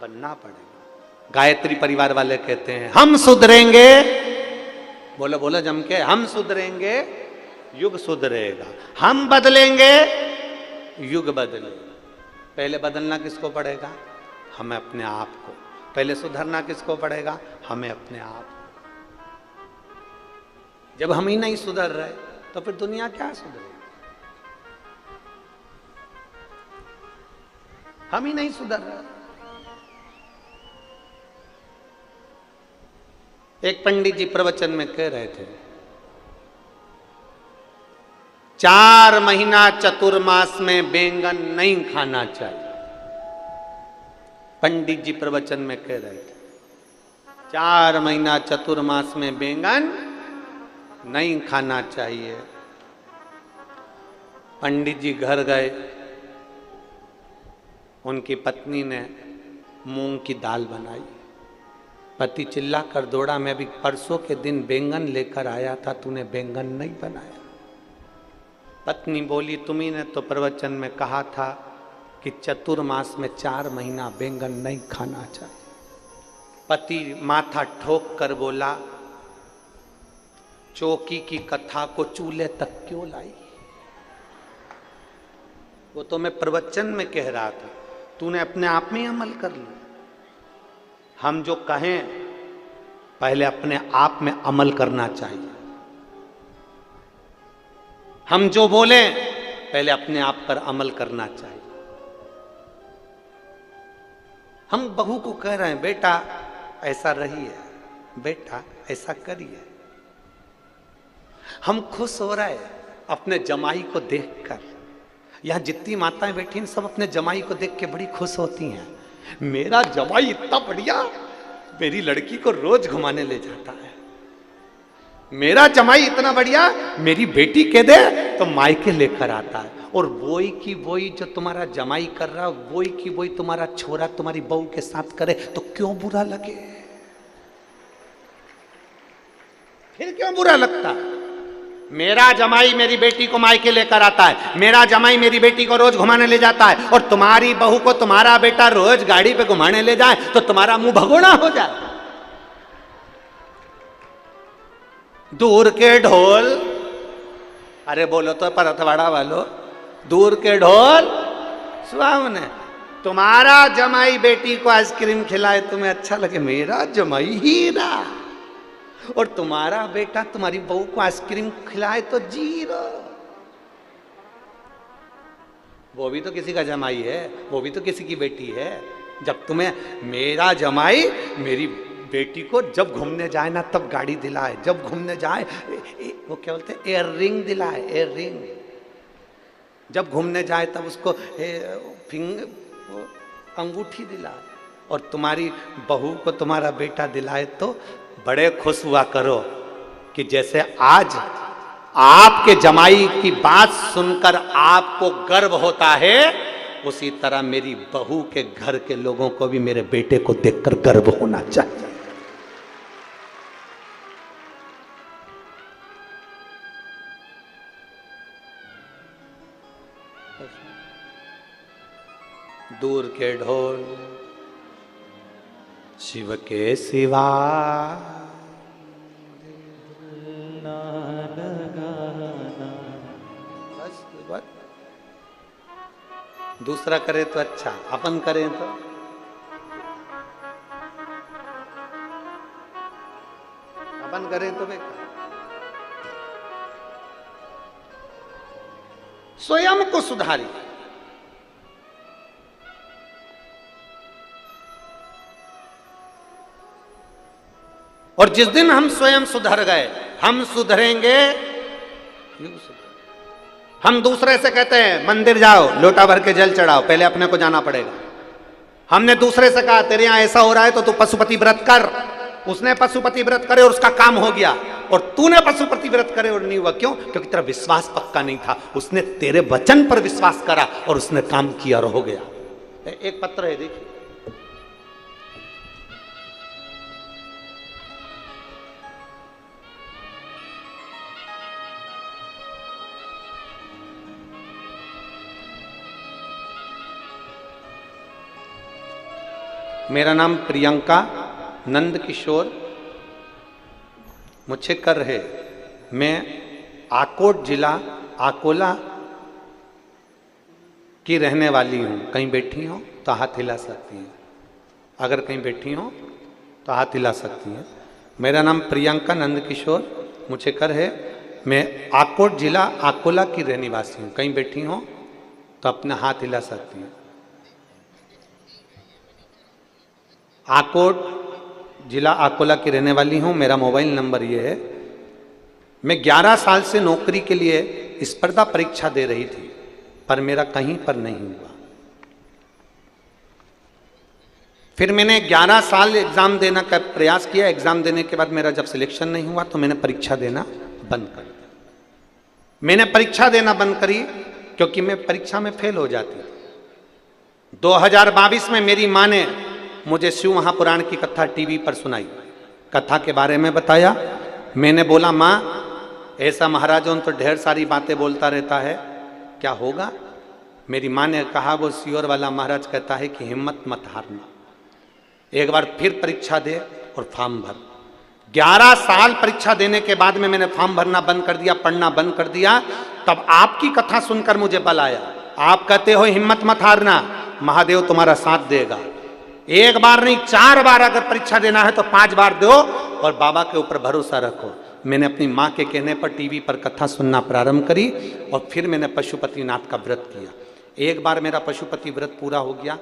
बनना पड़ेगा। गायत्री परिवार वाले कहते हैं हम सुधरेंगे, बोलो बोलो जम के, हम सुधरेंगे युग सुधरेगा, हम बदलेंगे युग बदलेगा। पहले बदलना किसको पड़ेगा? हमें अपने आप को। पहले सुधरना किसको पड़ेगा? हमें अपने आप। जब हम ही नहीं सुधर रहे तो फिर दुनिया क्या सुधरेगी? हम ही नहीं सुधर रहे। एक पंडित जी प्रवचन में कह रहे थे, 4 महीना चतुर्मास में बैंगन नहीं खाना चाहिए। पंडित जी प्रवचन में कह रहे थे 4 महीना चतुर्मास में बैंगन नहीं खाना चाहिए। पंडित जी घर गए, उनकी पत्नी ने मूंग की दाल बनाई। पति चिल्ला कर दौड़ा, मैं अभी परसों के दिन बैंगन लेकर आया था, तूने बैंगन नहीं बनाया। पत्नी बोली, तुम्ही ने तो प्रवचन में कहा था कि चतुर्मास में 4 महीना बैंगन नहीं खाना चाहिए। पति माथा ठोक कर बोला, चौकी की कथा को चूल्हे तक क्यों लाई? वो तो मैं प्रवचन में कह रहा था, तूने अपने आप में अमल कर लिया। हम जो कहें पहले अपने आप में अमल करना चाहिए। हम जो बोले पहले अपने आप पर अमल करना चाहिए। हम बहू को कह रहे हैं, बेटा ऐसा रहिए, बेटा ऐसा करिए। हम खुश हो रहे हैं अपने जमाई को देखकर। यहां जितनी माताएं बैठी हैं सब अपने जमाई को देख के बड़ी खुश होती हैं। मेरा जमाई इतना बढ़िया, मेरी लड़की को रोज घुमाने ले जाता है। मेरा जमाई इतना बढ़िया, मेरी बेटी कह दे तो मायके लेकर आता है। और वही की वही जो तुम्हारा जमाई कर रहा, वही की वही तुम्हारा छोरा तुम्हारी बहू के साथ करे तो क्यों बुरा लगे? फिर क्यों बुरा लगता? मेरा जमाई मेरी बेटी को मायके लेकर आता है, मेरा जमाई मेरी बेटी को रोज घुमाने ले जाता है, और तुम्हारी बहू को तुम्हारा बेटा रोज गाड़ी पे घुमाने ले जाए तो तुम्हारा मुंह भगोड़ा हो जाए। दूर के ढोल, अरे बोलो तो परथवाड़ा वालों, दूर के ढोल सुहावने। तुम्हारा जमाई बेटी को आइसक्रीम खिलाए तुम्हें अच्छा लगे, मेरा जमाई हीरा। और तुम्हारा बेटा तुम्हारी बहू को आइसक्रीम खिलाए तो जीरो। वो भी तो किसी का जमाई है, वो भी तो किसी की बेटी है। जब तुम्हें मेरा जमाई मेरी बेटी को जब घूमने जाए ना तब गाड़ी दिलाए, जब घूमने जाए वो क्या बोलते हैं, एयर रिंग दिलाए, एयर रिंग। जब घूमने जाए तब उसको अंगूठी दिलाए। और तुम्हारी बहू को तुम्हारा बेटा दिलाए तो बड़े खुश हुआ करो कि जैसे आज आपके जमाई की बात सुनकर आपको गर्व होता है, उसी तरह मेरी बहू के घर के लोगों को भी मेरे बेटे को देखकर गर्व होना चाहिए। दूर के ढोल शिव के सिवा बस दूसरा करे तो अच्छा, अपन करें तो अपन करें तो बेकार। स्वयं को सुधारिए। और जिस दिन हम स्वयं सुधर गए, हम सुधरेंगे। हम दूसरे से कहते हैं मंदिर जाओ, लोटा भर के जल चढ़ाओ, पहले अपने को जाना पड़ेगा। हमने दूसरे से कहा तेरे यहां ऐसा हो रहा है तो तू पशुपति व्रत कर। उसने पशुपति व्रत करे और उसका काम हो गया, और तूने पशुपति व्रत करे और नहीं हुआ। क्यों? क्योंकि तेरा विश्वास पक्का नहीं था। उसने तेरे वचन पर विश्वास करा और उसने काम किया और हो गया। एक पत्र है, देखिए। मेरा नाम प्रियंका नंद किशोर मुच्छेकर है। मैं आकोट जिला अकोला की रहने वाली हूँ। कहीं बैठी हो तो हाथ हिला सकती हैं। अगर कहीं बैठी हो तो हाथ हिला सकती हैं। मेरा नाम प्रियंका नंद किशोर मुच्छेकर है। मैं आकोट जिला अकोला की रहने वासी हूँ। कहीं बैठी हो तो अपना हाथ हिला सकती हैं। आकोट जिला अकोला की रहने वाली हूं। मेरा मोबाइल नंबर ये है। मैं 11 साल से नौकरी के लिए स्पर्धा परीक्षा दे रही थी, पर मेरा कहीं पर नहीं हुआ। फिर मैंने 11 साल एग्जाम देने का प्रयास किया। एग्जाम देने के बाद मेरा जब सिलेक्शन नहीं हुआ तो मैंने परीक्षा देना बंद कर दिया। मैंने परीक्षा देना बंद करी क्योंकि मैं परीक्षा में फेल हो जाती थी। 2022 में मेरी माँ ने मुझे शिव महापुराण की कथा टीवी पर सुनाई। कथा के बारे में बताया। मैंने बोला, माँ ऐसा महाराजों तो ढेर सारी बातें बोलता रहता है, क्या होगा? मेरी माँ ने कहा, वो सियोर वाला महाराज कहता है कि हिम्मत मत हारना, एक बार फिर परीक्षा दे और फॉर्म भर। 11 साल परीक्षा देने के बाद में मैंने फॉर्म भरना बंद कर दिया, पढ़ना बंद कर दिया। तब आपकी कथा सुनकर मुझे बल आया। आप कहते हो हिम्मत मत हारना, महादेव तुम्हारा साथ देगा। एक बार नहीं 4 बार अगर परीक्षा देना है तो 5 बार दो और बाबा के ऊपर भरोसा रखो। मैंने अपनी माँ के कहने पर टीवी पर कथा सुनना प्रारंभ करी और फिर मैंने पशुपतिनाथ का व्रत किया। एक बार मेरा पशुपति व्रत पूरा हो गया,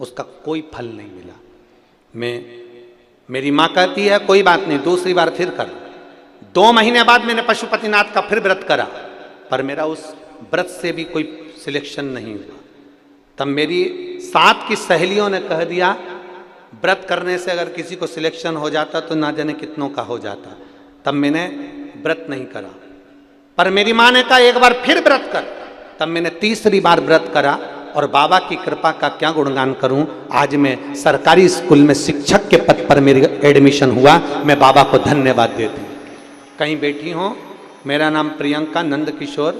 उसका कोई फल नहीं मिला। मेरी माँ कहती है कोई बात नहीं, दूसरी बार फिर कर। 2 महीने बाद मैंने पशुपतिनाथ का फिर व्रत करा, पर मेरा उस व्रत से भी कोई सिलेक्शन नहीं हुआ। तब मेरी साथ की सहेलियों ने कह दिया, व्रत करने से अगर किसी को सिलेक्शन हो जाता तो ना जाने कितनों का हो जाता। तब मैंने व्रत नहीं करा, पर मेरी माँ ने कहा एक बार फिर व्रत कर। तब मैंने तीसरी बार व्रत करा और बाबा की कृपा का क्या गुणगान करूं। आज मैं सरकारी स्कूल में शिक्षक के पद पर मेरी एडमिशन हुआ। मैं बाबा को धन्यवाद देती हूँ। कहीं बैठी हूँ, मेरा नाम प्रियंका नंद किशोर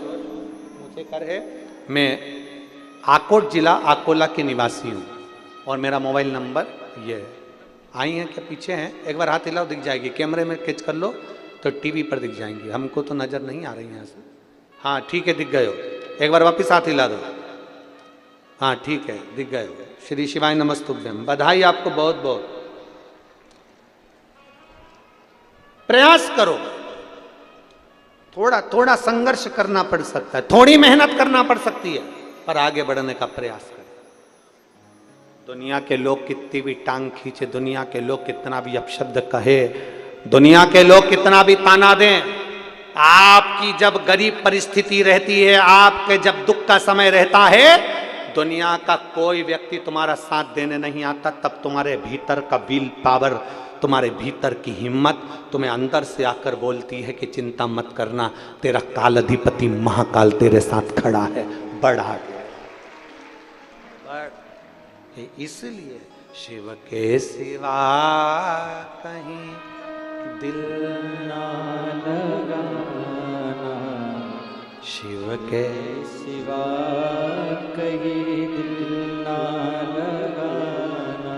मुझे कर है। मैं आकोट जिला अकोला की निवासी हूँ और मेरा मोबाइल नंबर ये है। आई हैं क्या? पीछे हैं, एक बार हाथ हिलाओ दिख जाएगी। कैमरे में कैच कर लो तो टीवी पर दिख जाएंगी। हमको तो नज़र नहीं आ रही यहाँ से। हाँ ठीक है, दिख गए हो। एक बार वापिस हाथ हिला दो। हाँ ठीक है, दिख गए हो। श्री शिवाय नमस्तुभ्यम। बधाई आपको बहुत बहुत। प्रयास करो, थोड़ा थोड़ा संघर्ष करना पड़ सकता है, थोड़ी मेहनत करना पड़ सकती है, पर आगे बढ़ने का प्रयास करें। दुनिया के लोग कितनी भी टांग खींचे, दुनिया के लोग कितना भी अपशब्द कहे, दुनिया के लोग कितना भी ताना दें, आपकी जब गरीब परिस्थिति रहती है, आपके जब दुख का समय रहता है, दुनिया का कोई व्यक्ति तुम्हारा साथ देने नहीं आता। तब तुम्हारे भीतर का विल पावर, तुम्हारे भीतर की हिम्मत तुम्हें अंदर से आकर बोलती है कि चिंता मत करना, तेरा काल अधिपति महाकाल तेरे साथ खड़ा है, बढ़ आगे। इसलिए शिव के सिवा कहीं दिल ना लगाना, शिव के सिवा कहीं दिल ना लगाना,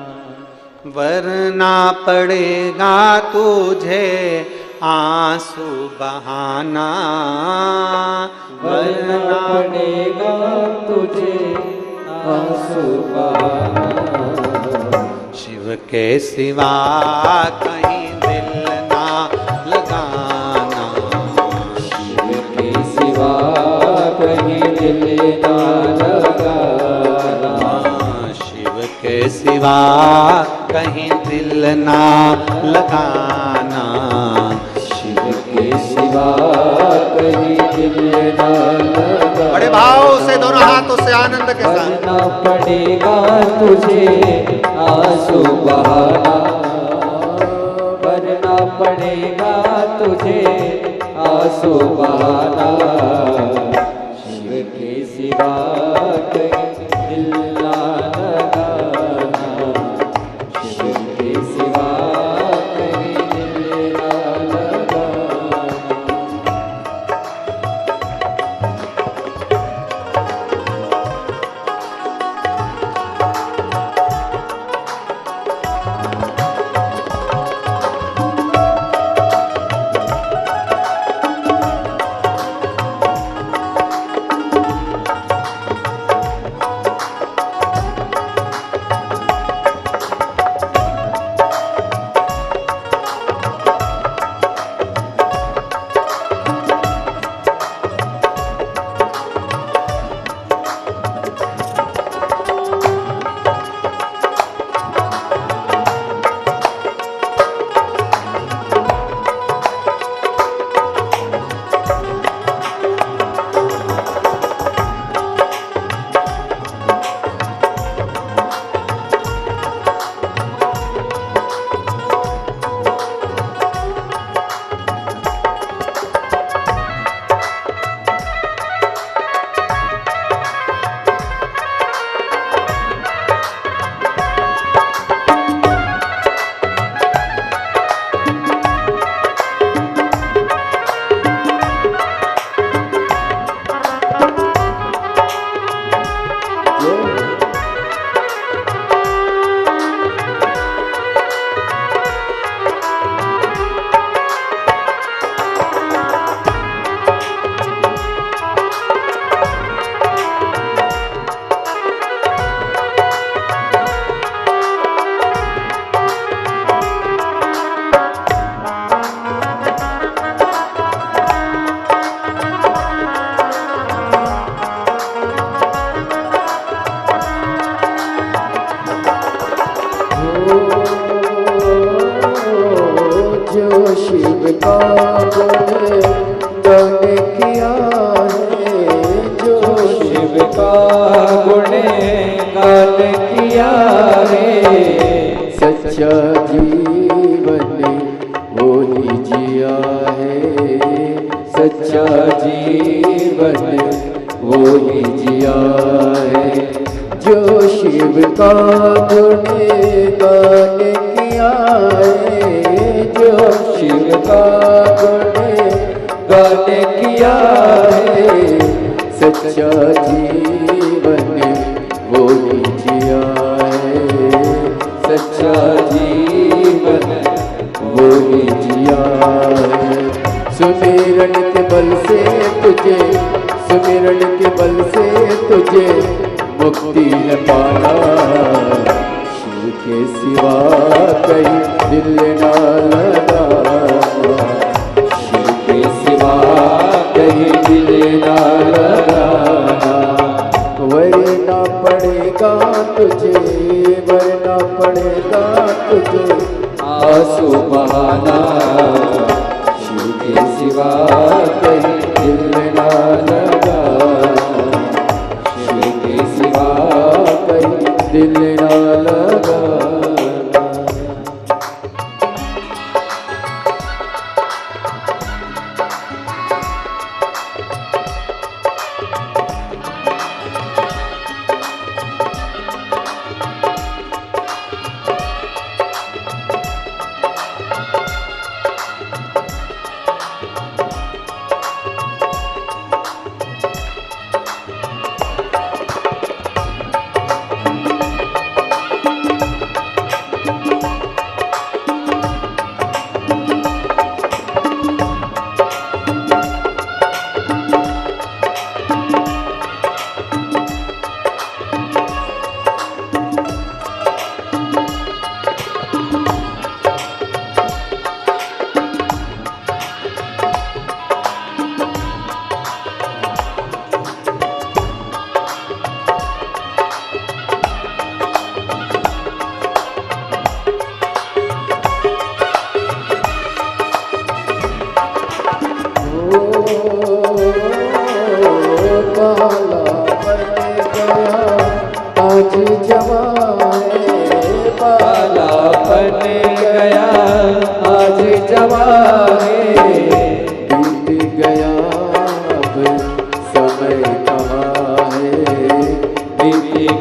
वरना पड़ेगा तुझे आंसू बहाना, वरना पड़ेगा तुझे आंसू बहाना। शिव के सिवा कहीं दिल ना लगाना, शिव के सिवा कहीं दिल ना लगाना, शिव के सिवा कहीं दिल ना लगाना, शिव के सिवा कहीं दिल ना लगाना। बड़े भाव से दोनों हाथों से आनंद के साथ। वरना पड़ेगा तुझे आंसू बहाना, वरना पड़ेगा तुझे आंसू बहाना, शिव के सिवा कहीं दिल ना लगाना, शिव के सिवा कहीं दिल ना लगाना। किया है, जो शिव का गुणगान किया है। सच्चा जीवन वो ही जिया है, सच्चा जीवन वो ही जिया है। जो शिव का गुणगान किया है, जो शिव का गुणगान किया है। सच्चा जीवन वो ही जिया है, सच्चा जीवन वो ही जिया है। सुमिरन के बल से तुझे, सुमिरन के बल से तुझे मुक्ति न पाना। शिव के सिवा कहीं दिल न लगाना, शिव के सिवा कहीं दिल न लगाना। वरना पड़ेगा तुझे, वरना पड़ेगा तुझे आंसू बहाना। शिव के सिवा कहीं दिल न लगाना, शिव के सिवा कहीं दिल न लगाना।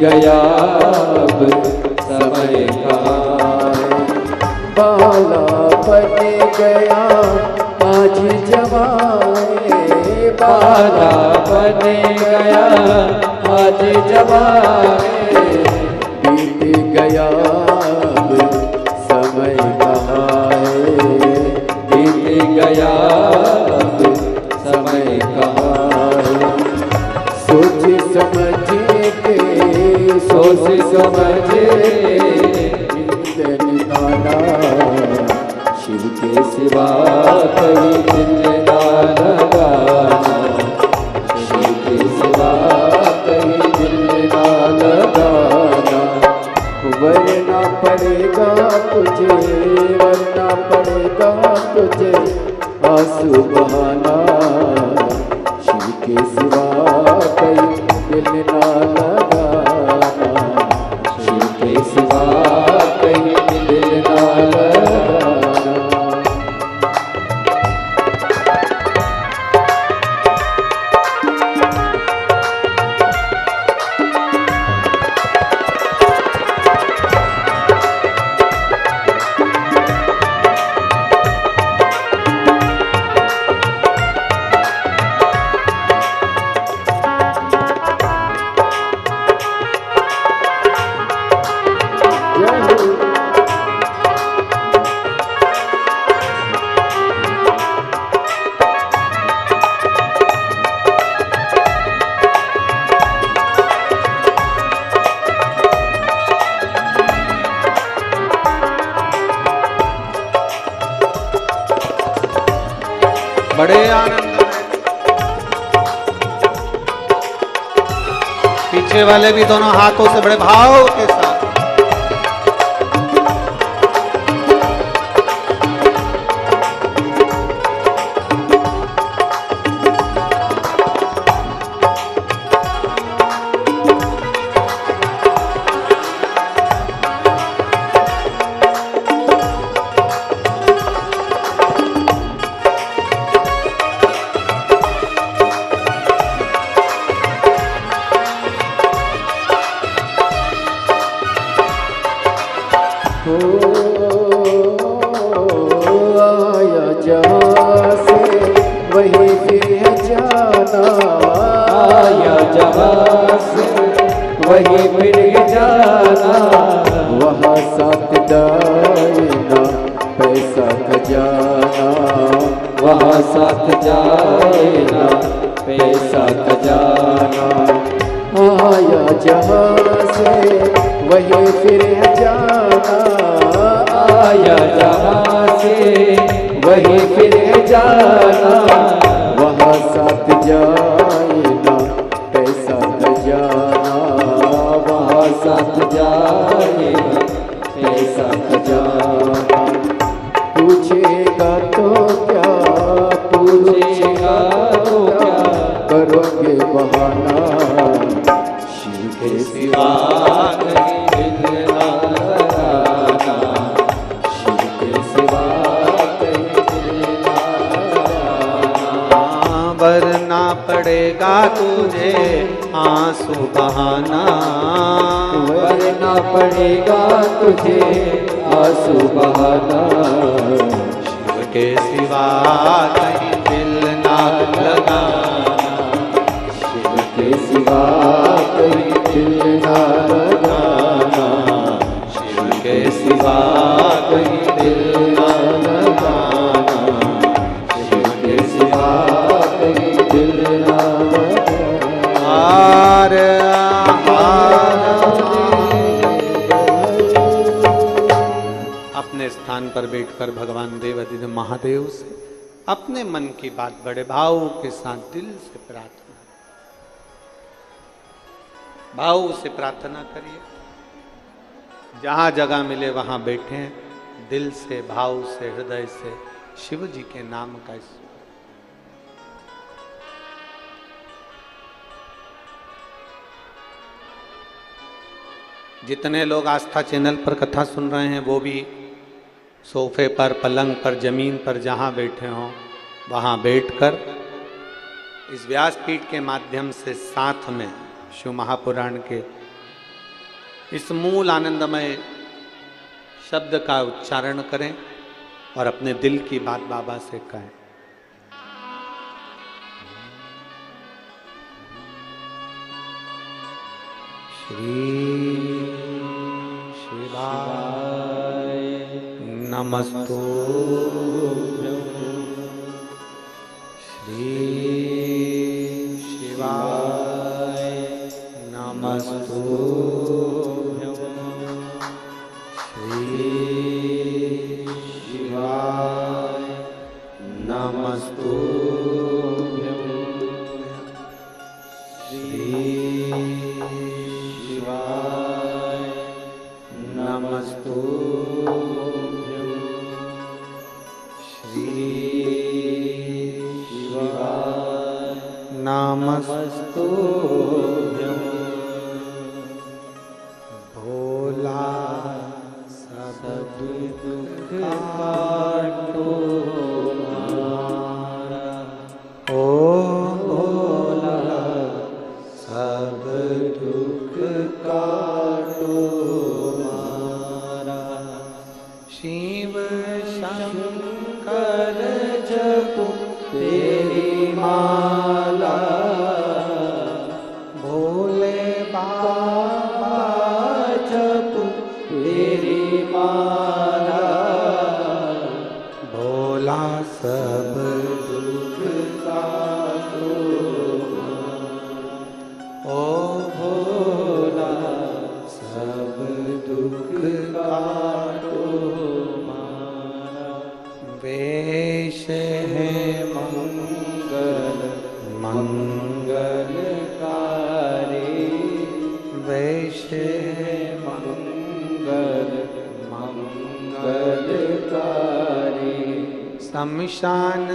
गया अब समय कहाँ है। बाला बन गया आज जवाए, बाला बन गया आज जवाए। बीत गया अब समय कहाँ है, बीत गया अब समय कहाँ है। सोच समझ के, सोच समझ निकाला, शिव के सिवा कहीं दिल ना लगाना, शिव के सिवा कहीं दिल ना लगाना। वरना पड़ेगा तुझे, वरना पड़ेगा तुझे आंसू बहाना, शिव के सिवा कहीं दिल ना लगाना, शिव के सिवा कहीं दिल ना लगाना। बड़े आनंद में पीछे वाले भी दोनों हाथों से बड़े भाव के साथ है जाना, आया जहाँ से वही फिर है जाना, वहाँ साथ दायना पैसा खजाना, वहाँ साथ जाएगा पैसा खजाना। आया जहाँ से वही फिर है जाना, आया जहाँ से वही फिर है जाना, वहाँ साथ जाएगा पैसा खजाना, वहाँ साथ जाएगा पैसा खजाना। पूछेगा तो क्या, पूछेगा तो क्या, करोगे बहाना, शिव के सिवा कहीं दिल ना लगाना, शिव के सिवा कहीं दिल ना लगाना। वरना पड़ेगा तुझे आंसू बहाना, वरना पड़ेगा तुझे आंसू बहाना, शिव के सिवा कहीं दिल ना लगाना, शिव के सिवा कोई दिल ना लगाना, शिव के सिवा कहीं दिल ना लगाना, शिव के सिवा कोई दिल ना लगाना। हार अपने स्थान पर बैठकर भगवान देवाधिदेव महादेव से अपने मन की बात बड़े भाव के साथ दिल से प्रार्थना, भाव से प्रार्थना करिए। जहां जगह मिले वहां बैठे, दिल से भाव से हृदय से शिव जी के नाम का जितने लोग आस्था चैनल पर कथा सुन रहे हैं वो भी सोफे पर, पलंग पर, जमीन पर जहाँ बैठे हों वहाँ बैठकर इस व्यासपीठ के माध्यम से साथ में शिव महापुराण के इस मूल आनंदमय शब्द का उच्चारण करें और अपने दिल की बात बाबा से कहें। श्री शिवाय नमस्तु श्री शिवाय नमस्तु श्री शिवाय नमस्तु श्री नमस्तु श्री शिवाय नमस्तु भोला सब दुख काटो हमारा, ओ भोला सब दुख काटो शिव शंकर जपो तेरी माला, भोले बाबा जपो तेरी माला, भोला सब दुख काटो, ओ भोला सब दुख काटो। वेश है मंगल मंगलकारी, वेश है मंगल मंगलकारी, शमशान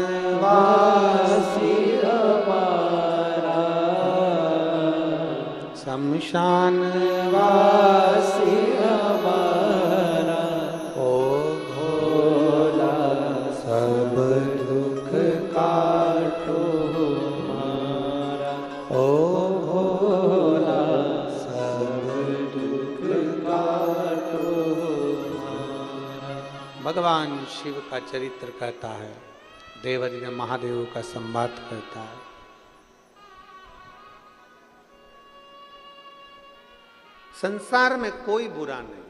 वासी हमारा, शमशान वासी हमारा, ओ भोला सब दुख काटो हमारा, ओ भोला सब दुख काटो हमारा। भगवान शिव का चरित्र कहता है, देवर्य महादेव का संवाद करता है। संसार में कोई बुरा नहीं।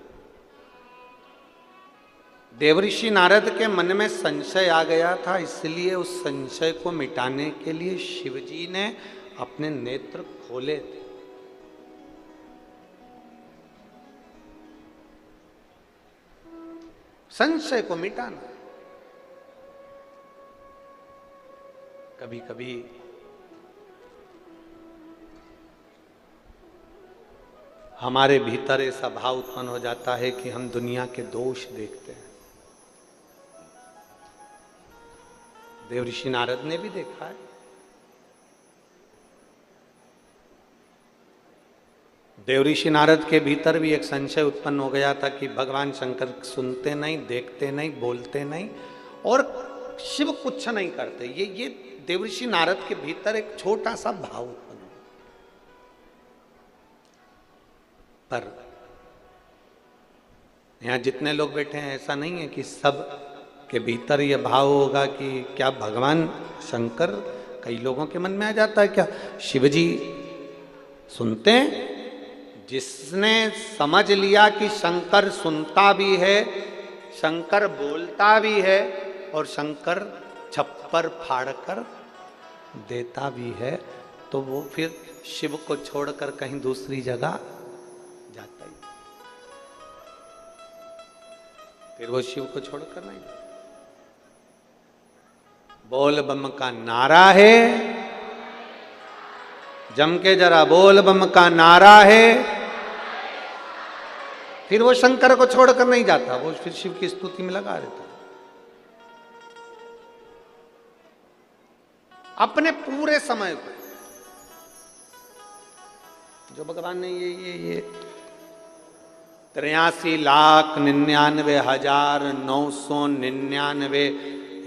देवऋषि नारद के मन में संशय आ गया था, इसलिए उस संशय को मिटाने के लिए शिवजी ने अपने नेत्र खोले थे। संशय को मिटाना। कभी कभी हमारे भीतर ऐसा भाव उत्पन्न हो जाता है कि हम दुनिया के दोष देखते हैं। देवऋषि नारद ने भी देखा है। देवऋषि नारद के भीतर भी एक संशय उत्पन्न हो गया था कि भगवान शंकर सुनते नहीं, देखते नहीं, बोलते नहीं और शिव कुछ नहीं करते। ये देवऋषि नारद के भीतर एक छोटा सा भाव उत्पन्न हो। पर यहां जितने लोग बैठे हैं ऐसा नहीं है कि सब के भीतर यह भाव होगा कि क्या भगवान शंकर, कई लोगों के मन में आ जाता है क्या शिवजी सुनते हैं? जिसने समझ लिया कि शंकर सुनता भी है, शंकर बोलता भी है और शंकर छप्पर फाड़कर देता भी है, तो वो फिर शिव को छोड़कर कहीं दूसरी जगह जाता ही, फिर वो शिव को छोड़कर नहीं जाता। बोल बम का नारा है, जम के जरा बोल बम का नारा है। फिर वो शंकर को छोड़कर नहीं जाता, वो फिर शिव की स्तुति में लगा रहता। अपने पूरे समय को जो भगवान ने ये 83,99,999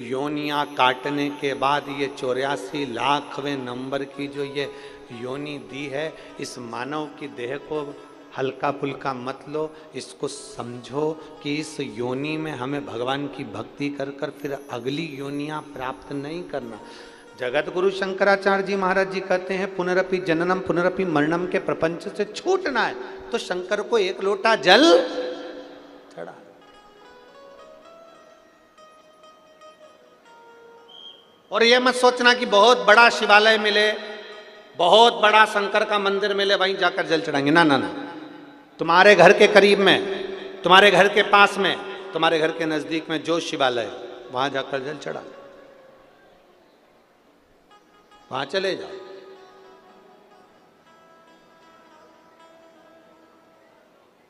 योनियां काटने के बाद ये 84 लाखवें नंबर की जो ये योनि दी है, इस मानव की देह को हल्का फुल्का मत लो, इसको समझो कि इस योनि में हमें भगवान की भक्ति कर कर फिर अगली योनियां प्राप्त नहीं करना। जगत गुरु शंकराचार्य जी महाराज जी कहते हैं पुनरपि जननम पुनरपि मरणम के प्रपंच से छूटना है तो शंकर को एक लोटा जल चढ़ा। और यह मत सोचना कि बहुत बड़ा शिवालय मिले, बहुत बड़ा शंकर का मंदिर मिले, वहीं जाकर जल चढ़ाएंगे। ना ना ना, तुम्हारे घर के करीब में, तुम्हारे घर के पास में, तुम्हारे घर के नजदीक में जो शिवालय, वहां जाकर जल चढ़ा, वहां चले जाओ।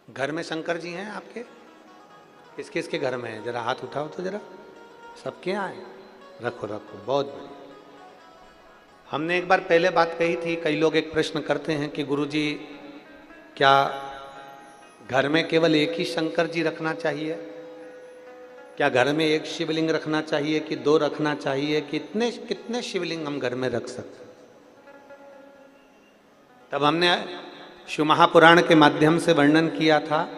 घर में शंकर जी हैं आपके? किस किस के घर में है? जरा हाथ उठाओ तो जरा। सबके यहाँ है? रखो रखो, बहुत बढ़िया। हमने एक बार पहले बात कही थी, कई लोग एक प्रश्न करते हैं कि गुरुजी क्या घर में केवल एक ही शंकर जी रखना चाहिए? क्या घर में एक शिवलिंग रखना चाहिए कि दो रखना चाहिए? कितने शिवलिंग हम घर में रख सकते? तब हमने शिव महापुराण के माध्यम से वर्णन किया था,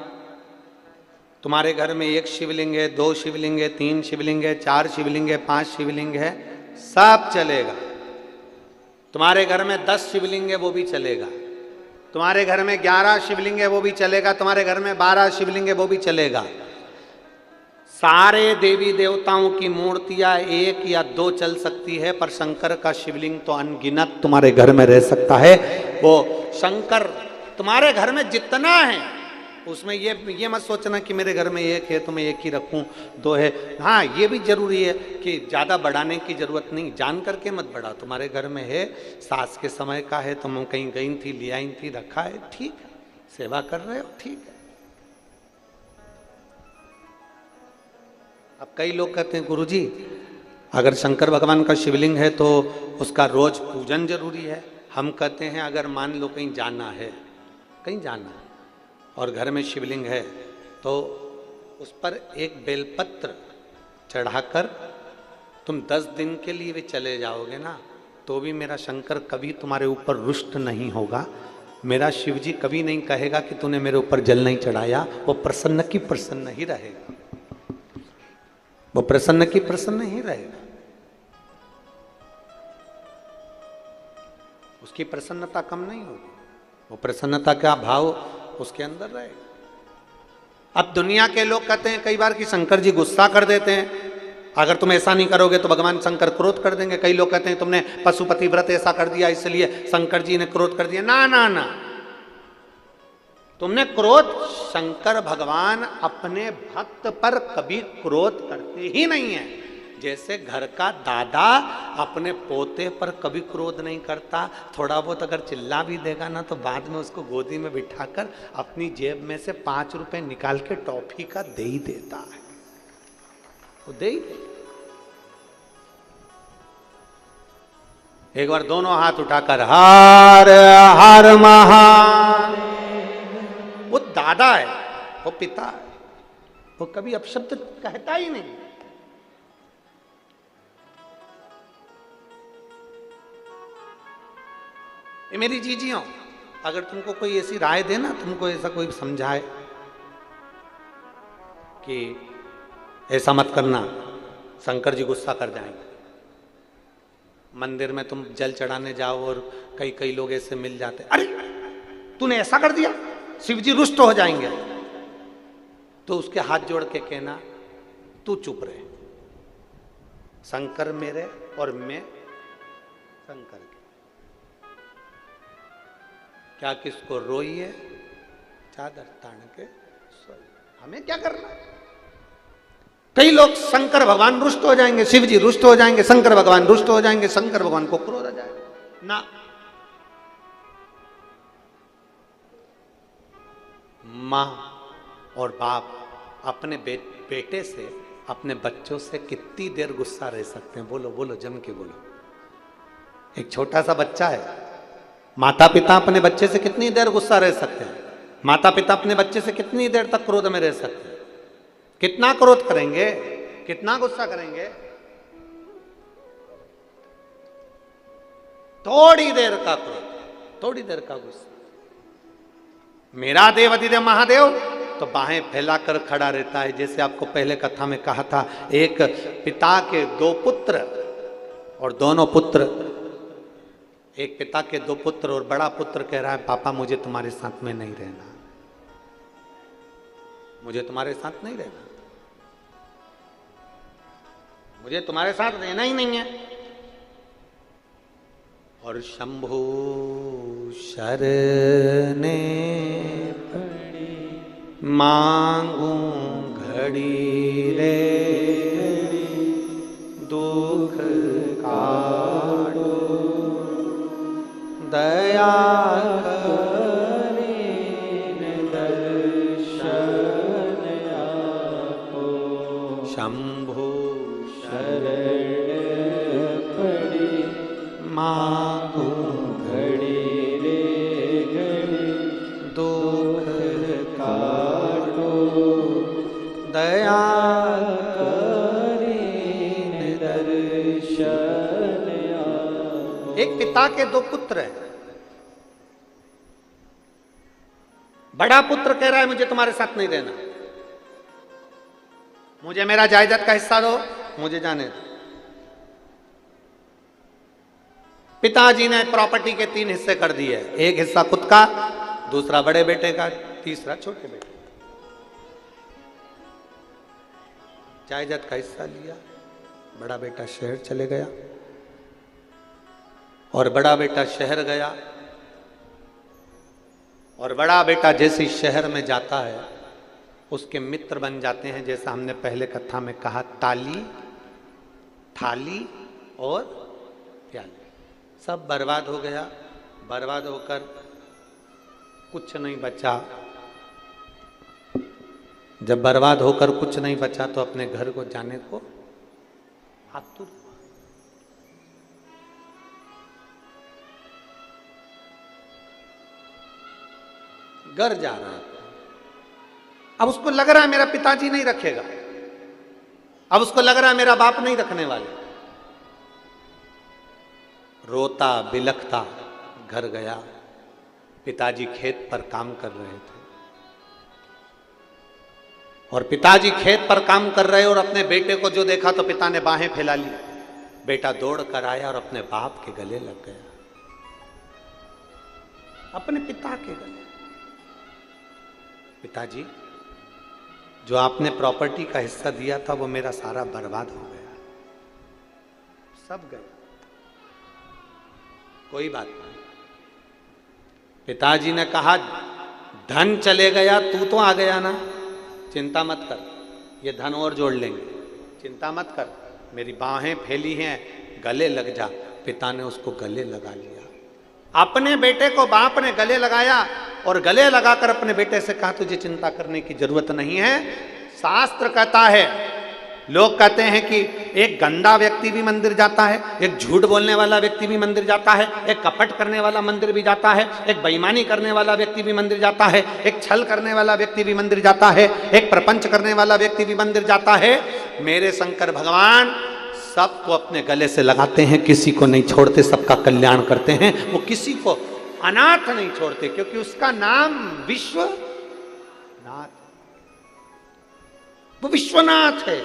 तुम्हारे घर में एक शिवलिंग है, दो शिवलिंग है, तीन शिवलिंग है, चार शिवलिंग है, 5 शिवलिंग है, सब चलेगा। तुम्हारे घर में 10 शिवलिंग है, वो भी चलेगा। तुम्हारे घर में 11 शिवलिंग है, वो भी चलेगा। तुम्हारे घर में 12 शिवलिंग है, वो भी चलेगा। सारे देवी देवताओं की मूर्तियां 1 या 2 चल सकती है, पर शंकर का शिवलिंग तो अनगिनत तुम्हारे घर में रह सकता है। वो शंकर तुम्हारे घर में जितना है उसमें ये मत सोचना कि मेरे घर में एक है तो मैं एक ही रखूं, 2 है। हाँ, ये भी जरूरी है कि ज़्यादा बढ़ाने की जरूरत नहीं, जान करके मत बढ़ा। तुम्हारे घर में है, सास के समय का है, तुम कहीं गई थी, ले आई थी, रखा है, ठीक है, सेवा कर रहे हो, ठीक है। अब कई लोग कहते हैं गुरुजी अगर शंकर भगवान का शिवलिंग है तो उसका रोज पूजन जरूरी है। हम कहते हैं अगर मान लो कहीं जाना है, कहीं जाना है और घर में शिवलिंग है तो उस पर एक बेलपत्र चढ़ाकर तुम 10 दिन के लिए भी चले जाओगे ना, तो भी मेरा शंकर कभी तुम्हारे ऊपर रुष्ट नहीं होगा। मेरा शिवजी कभी नहीं कहेगा कि तूने मेरे ऊपर जल नहीं चढ़ाया। वो प्रसन्न की प्रसन्न ही रहेगा, वो प्रसन्न की प्रसन्न ही रहेगा। उसकी प्रसन्नता कम नहीं होगी, वो प्रसन्नता का भाव उसके अंदर रहेगा। अब दुनिया के लोग कहते हैं कई बार कि शंकर जी गुस्सा कर देते हैं, अगर तुम ऐसा नहीं करोगे तो भगवान शंकर क्रोध कर देंगे। कई लोग कहते हैं तुमने पशुपति व्रत ऐसा कर दिया इसलिए शंकर जी ने क्रोध कर दिया। ना ना ना, तुमने क्रोध, शंकर भगवान अपने भक्त पर कभी क्रोध करते ही नहीं है। जैसे घर का दादा अपने पोते पर कभी क्रोध नहीं करता, थोड़ा बहुत अगर चिल्ला भी देगा ना तो बाद में उसको गोदी में बिठाकर अपनी जेब में से 5 रुपए निकाल के टॉफी का दे ही देता है, वो दे ही देता। एक बार दोनों हाथ उठाकर हर हर महादेव, वो दादा है, वो पिता है, वो कभी अपशब्द कहता ही नहीं। ये मेरी जीजियों, अगर तुमको कोई ऐसी राय दे ना, तुमको ऐसा कोई समझाए कि ऐसा मत करना, शंकर जी गुस्सा कर जाएंगे। मंदिर में तुम जल चढ़ाने जाओ और कई कई लोग ऐसे मिल जाते, अरे तूने ऐसा कर दिया, शिव जी रुष्ट हो जाएंगे। तो उसके हाथ जोड़ के कहना तू चुप रहे, शंकर मेरे और मैं शंकर के, क्या किसको रोइए चादर तान के सोइए, हमें क्या करना। कई लोग शंकर भगवान रुष्ट हो जाएंगे, शिव जी रुष्ट हो जाएंगे, शंकर भगवान रुष्ट हो जाएंगे, शंकर भगवान को क्रोध आ जाएगा। ना, मां और बाप अपने बेटे से, अपने बच्चों से कितनी देर गुस्सा रह सकते हैं? बोलो बोलो, जम के बोलो। एक छोटा सा बच्चा है, माता पिता अपने बच्चे से कितनी देर गुस्सा रह सकते हैं? माता पिता अपने बच्चे से कितनी देर तक क्रोध में रह सकते हैं? कितना क्रोध करेंगे, कितना गुस्सा करेंगे? थोड़ी देर का क्रोध, थोड़ी देर का गुस्सा। मेरा देव अधिदेव महादेव तो बाहें फैलाकर खड़ा रहता है। जैसे आपको पहले कथा में कहा था, एक पिता के 2 पुत्र और दोनों पुत्र, एक पिता के 2 पुत्र और बड़ा पुत्र कह रहा है पापा मुझे तुम्हारे साथ में नहीं रहना, मुझे तुम्हारे साथ नहीं रहना, मुझे तुम्हारे साथ रहना ही नहीं है। और शंभु शरणे मांगू घड़ी रे, दुख काटो दया करे दर्शन आपो, शंभु शरण पड़ी मांगू घड़ी रे घड़ी, दुख काटो दया करे दर्शन आपो। एक पिता के 2 पुत्र हैं। बड़ा पुत्र कह रहा है मुझे तुम्हारे साथ नहीं रहना, मुझे मेरा जायदाद का हिस्सा दो, मुझे जाने दो। पिताजी ने प्रॉपर्टी के 3 हिस्से कर दिए, एक हिस्सा खुद का, दूसरा बड़े बेटे का, तीसरा छोटे बेटे। जायदाद का हिस्सा लिया, बड़ा बेटा शहर चले गया और बड़ा बेटा शहर गया और बड़ा बेटा जैसे शहर में जाता है उसके मित्र बन जाते हैं, जैसा हमने पहले कथा में कहा, ताली, थाली और प्याली। सब बर्बाद हो गया, बर्बाद होकर कुछ नहीं बचा। जब बर्बाद होकर कुछ नहीं बचा तो अपने घर को जाने को आतुर हुआ। घर जा रहा है, अब उसको लग रहा है मेरा पिताजी नहीं रखेगा, अब उसको लग रहा है मेरा बाप नहीं रखने वाले। रोता बिलखता घर गया। पिताजी खेत पर काम कर रहे थे और पिताजी खेत पर काम कर रहे और अपने बेटे को जो देखा तो पिता ने बाहें फैला ली। बेटा दौड़ कर आया और अपने बाप के गले लग गया। अपने पिता के गले। पिताजी, जो आपने प्रॉपर्टी का हिस्सा दिया था वो मेरा सारा बर्बाद हो गया, सब गया, कोई बात नहीं। पिताजी ने कहा, धन चले गया, तू तो आ गया ना, चिंता मत कर, ये धन और जोड़ लेंगे, चिंता मत कर, मेरी बाहें फैली हैं, गले लग जा। पिता ने उसको गले लगा लिया। अपने बेटे को बाप ने गले लगाया और गले लगाकर अपने बेटे से कहा, तुझे चिंता करने की जरूरत नहीं है। शास्त्र कहता है, लोग कहते हैं कि एक गंदा व्यक्ति भी मंदिर जाता है, एक झूठ बोलने वाला व्यक्ति भी मंदिर जाता है, एक कपट करने वाला मंदिर भी जाता है, एक बेईमानी करने वाला व्यक्ति भी मंदिर जाता है, एक छल करने वाला व्यक्ति भी मंदिर जाता है, एक प्रपंच करने वाला व्यक्ति भी मंदिर जाता है। मेरे शंकर भगवान सबको अपने गले से लगाते हैं, किसी को नहीं छोड़ते, सबका कल्याण करते हैं। वो किसी को अनाथ नहीं छोड़ते, क्योंकि उसका नाम विश्वनाथ, वो विश्वनाथ है।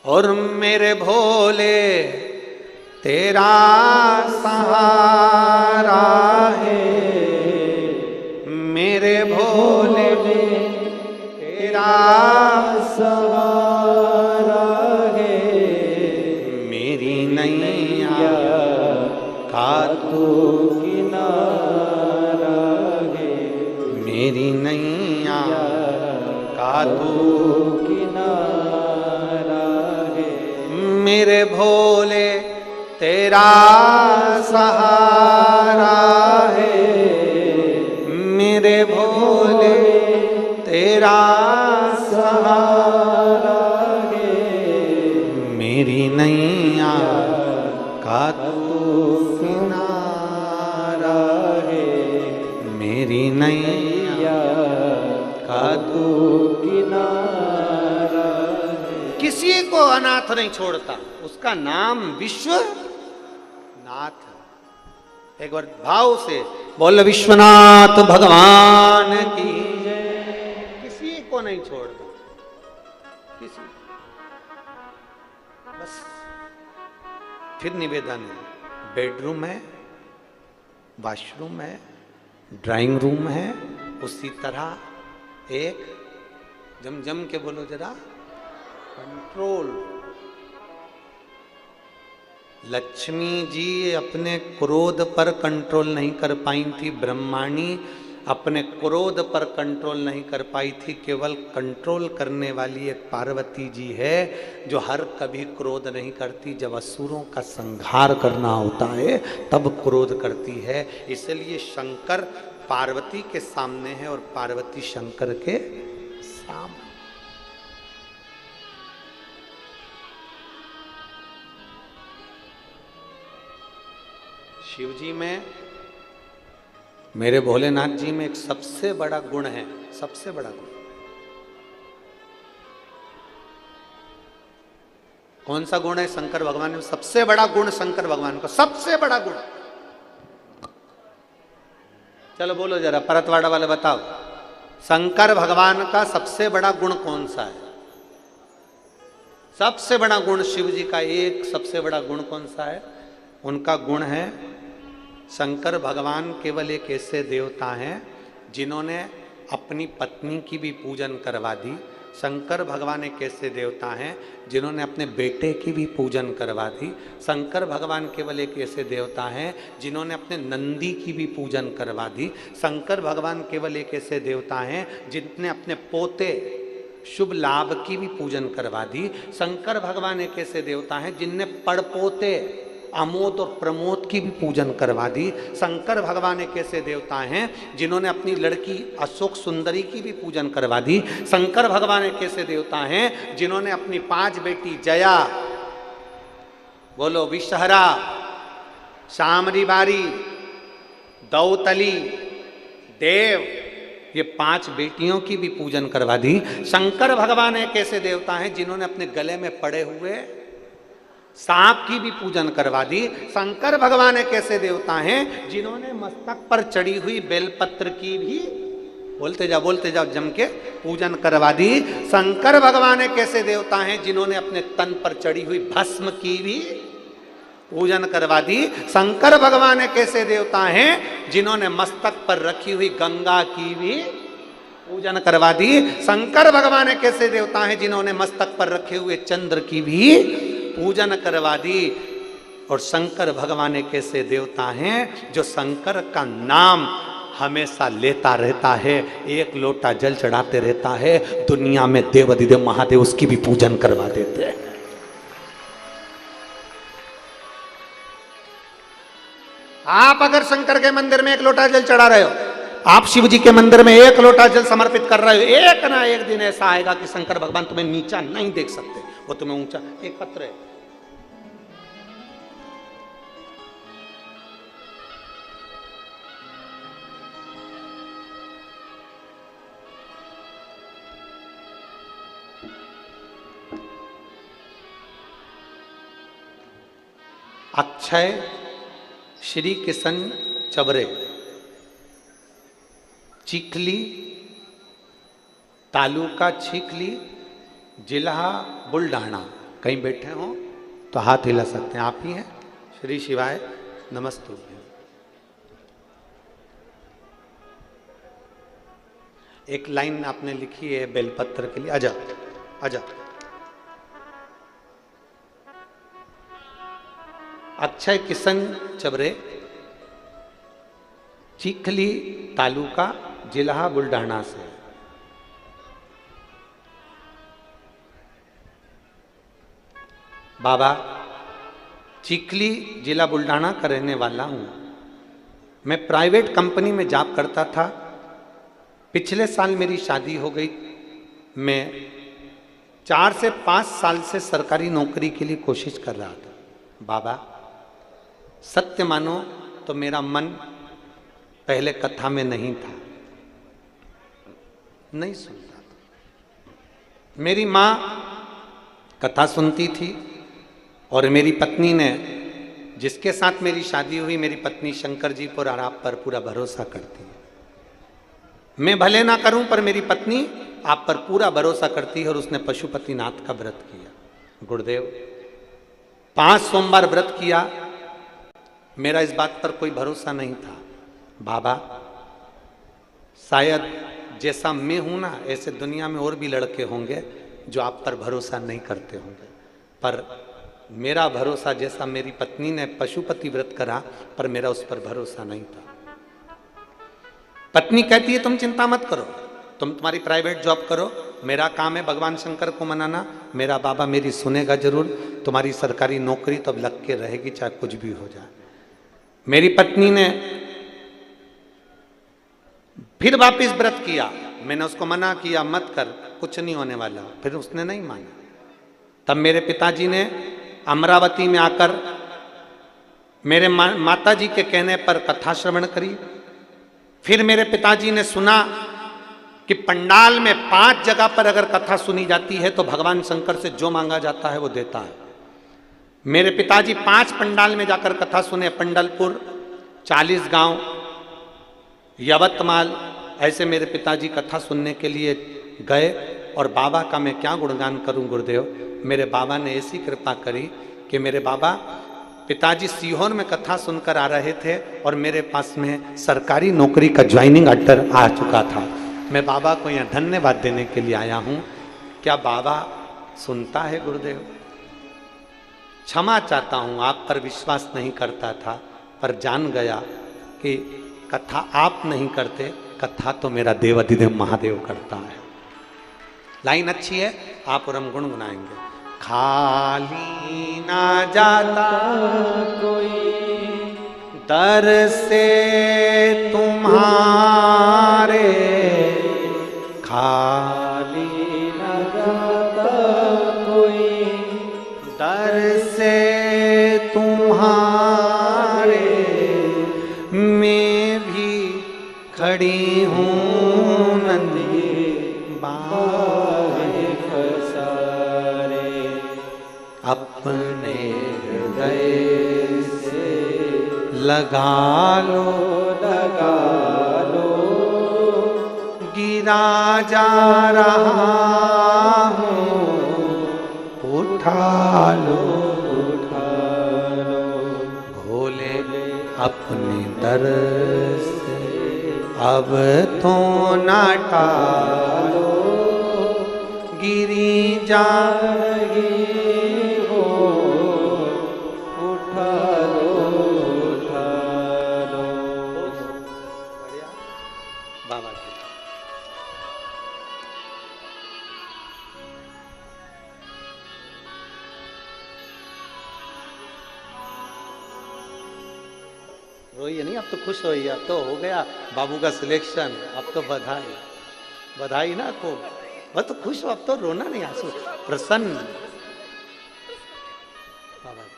और मेरे भोले तेरा सहारा है, मेरे भोले तेरा सहारा है, मेरी नैया का तू किनारा है, मेरी नैया का तू किनारा है, मेरे भोले तेरा सहारा है, मेरे भोले तेरा सहारा है, मेरी नैया का तू किनारा है, मेरी नैया का तू किनारा है। किसी को अनाथ नहीं छोड़ता, उसका नाम विश्वनाथ है। एक बार भाव से बोल, विश्वनाथ भगवान की जय। किसी को नहीं छोड़ता, किसी। बस फिर निवेदन है, बेडरूम है, वॉशरूम है, ड्राइंग रूम है, उसी तरह एक जम के बोलो जरा, कंट्रोल। लक्ष्मी जी अपने क्रोध पर कंट्रोल नहीं कर पाई थी, ब्रह्माणी अपने क्रोध पर कंट्रोल नहीं कर पाई थी। केवल कंट्रोल करने वाली एक पार्वती जी है, जो हर कभी क्रोध नहीं करती। जब असुरों का संहार करना होता है तब क्रोध करती है। इसलिए शंकर पार्वती के सामने है और पार्वती शंकर के सामने। शिव जी में, मेरे भोलेनाथ जी में एक सबसे बड़ा गुण है, सबसे बड़ा गुण। कौन सा गुण है शंकर भगवान में? सबसे बड़ा गुण शंकर भगवान का, सबसे बड़ा गुण। चलो बोलो जरा, परतवाड़ा वाले बताओ, शंकर भगवान का सबसे बड़ा गुण कौन सा है? सबसे बड़ा गुण शिव जी का एक सबसे बड़ा गुण कौन सा है? उनका गुण है, शंकर भगवान केवल एक ऐसे देवता हैं जिन्होंने अपनी पत्नी की भी पूजन करवा दी। शंकर भगवान एक ऐसे देवता हैं जिन्होंने अपने बेटे की भी पूजन करवा दी। शंकर भगवान केवल एक ऐसे देवता हैं जिन्होंने अपने नंदी की भी पूजन करवा दी। शंकर भगवान केवल एक ऐसे देवता हैं जिनने अपने पोते शुभ लाभ की भी पूजन करवा दी। शंकर भगवान एक ऐसे देवता हैं जिनने पड़पोते अमोद और प्रमोद की भी पूजन करवा दी। शंकर भगवान एक ऐसे देवता हैं जिन्होंने अपनी लड़की अशोक सुंदरी की भी पूजन करवा दी। शंकर भगवान एक ऐसे देवता हैं जिन्होंने अपनी 5 बेटी जया, बोलो विषहरा, शामरी बारी, दौतली, देव, ये 5 बेटियों की भी पूजन करवा दी। शंकर भगवान एक ऐसे देवता हैं जिन्होंने अपने गले में पड़े हुए सांप की भी पूजन करवा दी। शंकर भगवान एक ऐसे देवता हैं जिन्होंने मस्तक पर चढ़ी हुई बेलपत्र की भी, बोलते जाओ जम के, पूजन करवा दी। शंकर भगवान एक ऐसे देवता हैं जिन्होंने अपने तन पर चढ़ी हुई भस्म की भी पूजन करवा दी। शंकर भगवान एक ऐसे देवता हैं जिन्होंने मस्तक पर रखी हुई गंगा की भी पूजन करवा दी। शंकर भगवान एक ऐसे देवता हैं जिन्होंने मस्तक पर रखे हुए चंद्र की भी पूजन करवा दी। और शंकर भगवान एक ऐसे देवता हैं जो शंकर का नाम हमेशा लेता रहता है, एक लोटा जल चढ़ाते रहता है, दुनिया में देव अधिदेव महादेव उसकी भी पूजन करवा देते हैं। आप अगर शंकर के मंदिर में एक लोटा जल चढ़ा रहे हो, आप शिव जी के मंदिर में एक लोटा जल समर्पित कर रहे हो, एक ना एक दिन ऐसा आएगा कि शंकर भगवान तुम्हें नीचा नहीं देख सकते, वो तुम्हें ऊंचा। एक पत्र है, अक्षय श्री किशन चबरे, चिखली तालुका चिखली, जिला बुल्ढाना। कहीं बैठे हो तो हाथ हिला सकते हैं, आप ही हैं। श्री शिवाय नमस्तु। एक लाइन आपने लिखी है बेलपत्र के लिए, आजा आजा। अक्षय किशन चबरे, चिखली तालुका, जिला बुल्ढाना से। बाबा, चिखली जिला बुल्ढाना का रहने वाला हूं। मैं प्राइवेट कंपनी में जॉब करता था। पिछले साल मेरी शादी हो गई। मैं 4 से 5 साल से सरकारी नौकरी के लिए कोशिश कर रहा था। बाबा, सत्य मानो तो मेरा मन पहले कथा में नहीं था, नहीं सुनता था। मेरी माँ कथा सुनती थी और मेरी पत्नी ने, जिसके साथ मेरी शादी हुई, मेरी पत्नी शंकर जी पर और आप पर पूरा भरोसा करती है। मैं भले ना करूं पर मेरी पत्नी आप पर पूरा भरोसा करती है और उसने पशुपतिनाथ का व्रत किया। गुरुदेव, 5 सोमवार व्रत किया। मेरा इस बात पर कोई भरोसा नहीं था। बाबा, शायद जैसा मैं हूं ना, ऐसे दुनिया में और भी लड़के होंगे जो आप पर भरोसा नहीं करते होंगे, पर मेरा भरोसा, जैसा मेरी पत्नी ने पशुपति व्रत करा, पर मेरा उस पर भरोसा नहीं था। पत्नी कहती है तुम चिंता मत करो, तुम तुम्हारी प्राइवेट जॉब करो, मेरा काम है भगवान शंकर को मनाना। मेरा बाबा मेरी सुनेगा जरूर, तुम्हारी सरकारी नौकरी तो अब लग के रहेगी, चाहे कुछ भी हो जाए। मेरी पत्नी ने फिर वापिस व्रत किया। मैंने उसको मना किया, मत कर, कुछ नहीं होने वाला। फिर उसने नहीं माना। तब मेरे पिताजी ने अमरावती में आकर मेरे माता जी के कहने पर कथा श्रवण करी। फिर मेरे पिताजी ने सुना कि पंडाल में 5 जगह पर अगर कथा सुनी जाती है तो भगवान शंकर से जो मांगा जाता है वो देता है। मेरे पिताजी 5 पंडाल में जाकर कथा सुने। पंडलपुर, 40 गांव, यवतमाल, ऐसे मेरे पिताजी कथा सुनने के लिए गए। और बाबा का मैं क्या गुणगान करूं गुरुदेव। मेरे बाबा ने ऐसी कृपा करी कि मेरे बाबा, पिताजी सीहोर में कथा सुनकर आ रहे थे और मेरे पास में सरकारी नौकरी का ज्वाइनिंग ऑर्डर आ चुका था। मैं बाबा को यहाँ धन्यवाद देने के लिए आया हूँ। क्या बाबा सुनता है गुरुदेव? क्षमा चाहता हूँ, आप पर विश्वास नहीं करता था, पर जान गया कि कथा आप नहीं करते, कथा तो मेरा देव अधिदेव महादेव करता है। लाइन अच्छी है, आप और हम गुनगुनाएंगे। खाली ना जाता कोई दर से तुम्हारे, खाली न जाता कोई दर से तुम्हारे, मैं भी खड़ी हूँ नंदी बाहे फसारे, अपने हृदय से लगा लो, लगा लो, गिरा जा रहा हूँ, उठा लो, उठा लो, अपने दर से अब तो ना टालो, गिरी जा रही हो, उठा लो, उठा लो। बाबा जी रोइए नहीं, अब तो खुश होइए, अब तो हो गया बाबू का सिलेक्शन, अब तो बधाई बधाई ना को, बस तो खुश हो, अब तो रोना नहीं, आंसू प्रसन्न। बाबा जी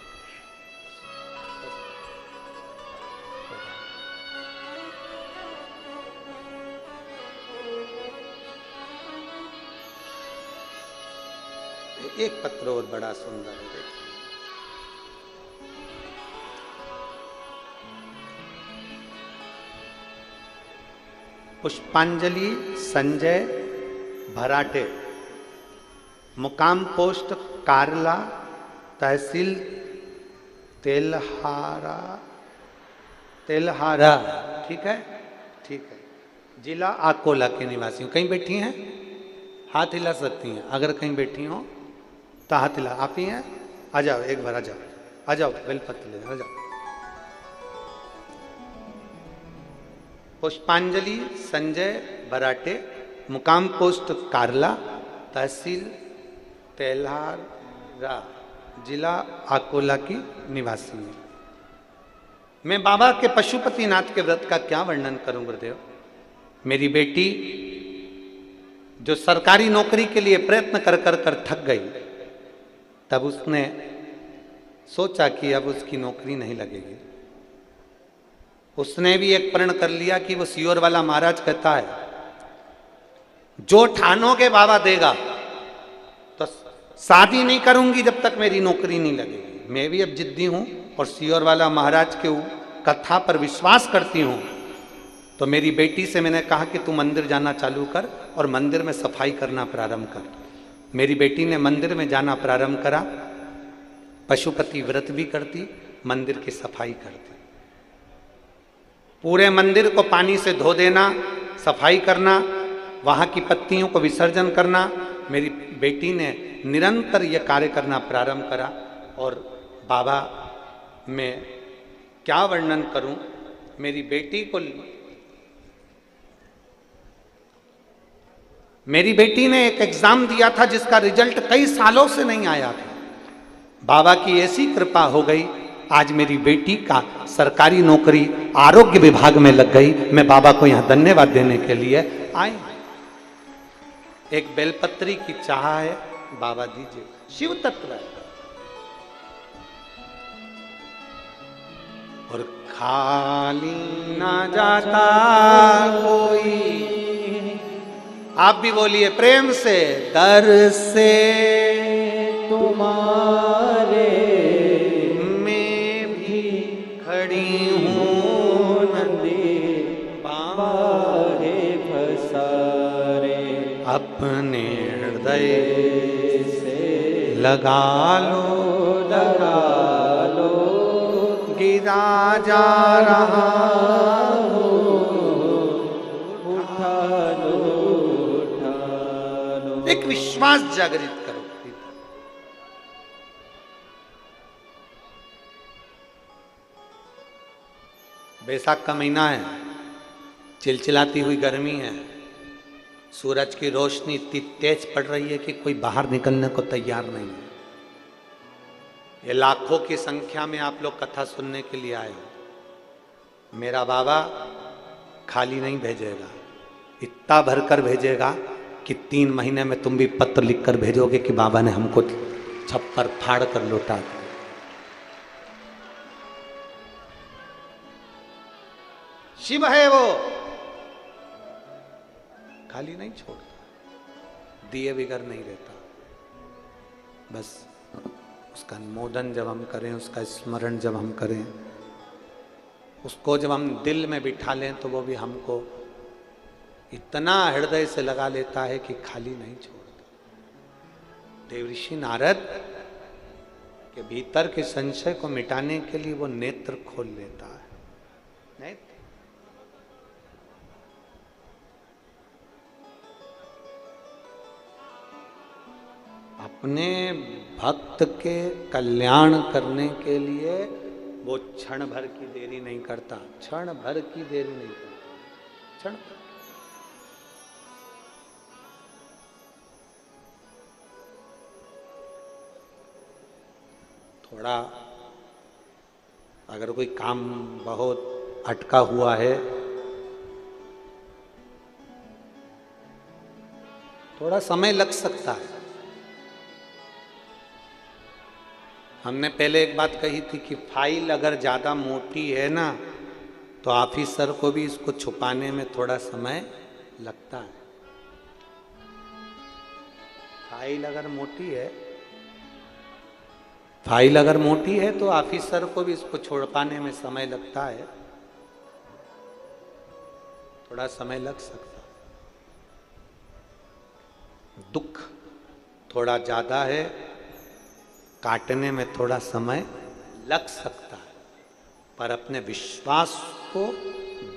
एक पत्र और बड़ा सुंदर है, देखिए। पुष्पांजलि संजय भराटे, मुकाम पोस्ट कारला, तहसील तेलहारा, ठीक है, ठीक है, जिला आकोला के निवासी हूँ। कहीं बैठी हैं, हाथ हिला सकती हैं, अगर कहीं बैठी हो तो हाथ हिला। आप ही हैं, आ जाओ एक बार, आ जाओ, आ जाओ, बेलपत्र ले आ जाओ। पुष्पांजलि संजय बराटे, मुकाम पोस्ट कारला, तहसील तेल्हारा, जिला अकोला की निवासी है। मैं बाबा के पशुपतिनाथ के व्रत का क्या वर्णन करूं गुरुदेव। मेरी बेटी जो सरकारी नौकरी के लिए प्रयत्न कर कर कर थक गई, तब उसने सोचा कि अब उसकी नौकरी नहीं लगेगी। उसने भी एक प्रण कर लिया कि वो सियोर वाला महाराज कहता है, जो ठानोगे बाबा देगा, तो शादी नहीं करूंगी जब तक मेरी नौकरी नहीं लगेगी। मैं भी अब जिद्दी हूं और सियोर वाला महाराज के कथा पर विश्वास करती हूं। तो मेरी बेटी से मैंने कहा कि तू मंदिर जाना चालू कर और मंदिर में सफाई करना प्रारंभ कर। मेरी बेटी ने मंदिर में जाना प्रारंभ करा, पशुपति व्रत भी करती, मंदिर की सफाई करती, पूरे मंदिर को पानी से धो देना, सफाई करना, वहाँ की पत्तियों को विसर्जन करना। मेरी बेटी ने निरंतर यह कार्य करना प्रारंभ करा। और बाबा मैं क्या वर्णन करूं, मेरी बेटी ने एक एग्जाम दिया था जिसका रिजल्ट कई सालों से नहीं आया था। बाबा की ऐसी कृपा हो गई, आज मेरी बेटी का सरकारी नौकरी आरोग्य विभाग में लग गई। मैं बाबा को यहां धन्यवाद देने के लिए आए। एक बेलपत्री की चाह है, बाबा दीजिए, शिव तत्व है। और खाली ना जाता कोई, आप भी बोलिए प्रेम से, दर से तुम्हारे मैं भी खड़ी हूँ मंदिर बाहे फसारे, अपने हृदय से लगा लो, लगा लो, गिरा जा रहा उठा लो, उठा लो। एक विश्वास जागृत करो। बैसाख का महीना है, चिलचिलाती हुई गर्मी है, सूरज की रोशनी इतनी तेज पड़ रही है कि कोई बाहर निकलने को तैयार नहीं है। ये लाखों की संख्या में आप लोग कथा सुनने के लिए आए हो। मेरा बाबा खाली नहीं भेजेगा, इतना भरकर भेजेगा कि 3 महीने में तुम भी पत्र लिखकर भेजोगे कि बाबा ने हमको छप्पर फाड़ कर लौटा दिया। शिव है वो, खाली नहीं छोड़ता, दिए बिगर नहीं रहता। बस उसका अनुमोदन जब हम करें, उसका स्मरण जब हम करें, उसको जब हम दिल में बिठा लें, तो वो भी हमको इतना हृदय से लगा लेता है कि खाली नहीं छोड़ता। देवऋषि नारद के भीतर के संशय को मिटाने के लिए वो नेत्र खोल लेता है। नहीं, अपने भक्त के कल्याण करने के लिए वो क्षण भर की देरी नहीं करता, क्षण भर की देरी नहीं करता, क्षण भर। थोड़ा अगर कोई काम बहुत अटका हुआ है, थोड़ा समय लग सकता है। हमने पहले एक बात कही थी कि फाइल अगर ज़्यादा मोटी है ना, तो ऑफिसर को भी इसको छुपाने में थोड़ा समय लगता है। फाइल अगर मोटी है, फाइल अगर मोटी है तो ऑफिसर को भी इसको छुपाने में समय लगता है, थोड़ा समय लग सकता है। दुख थोड़ा ज़्यादा है, काटने में थोड़ा समय लग सकता है, पर अपने विश्वास को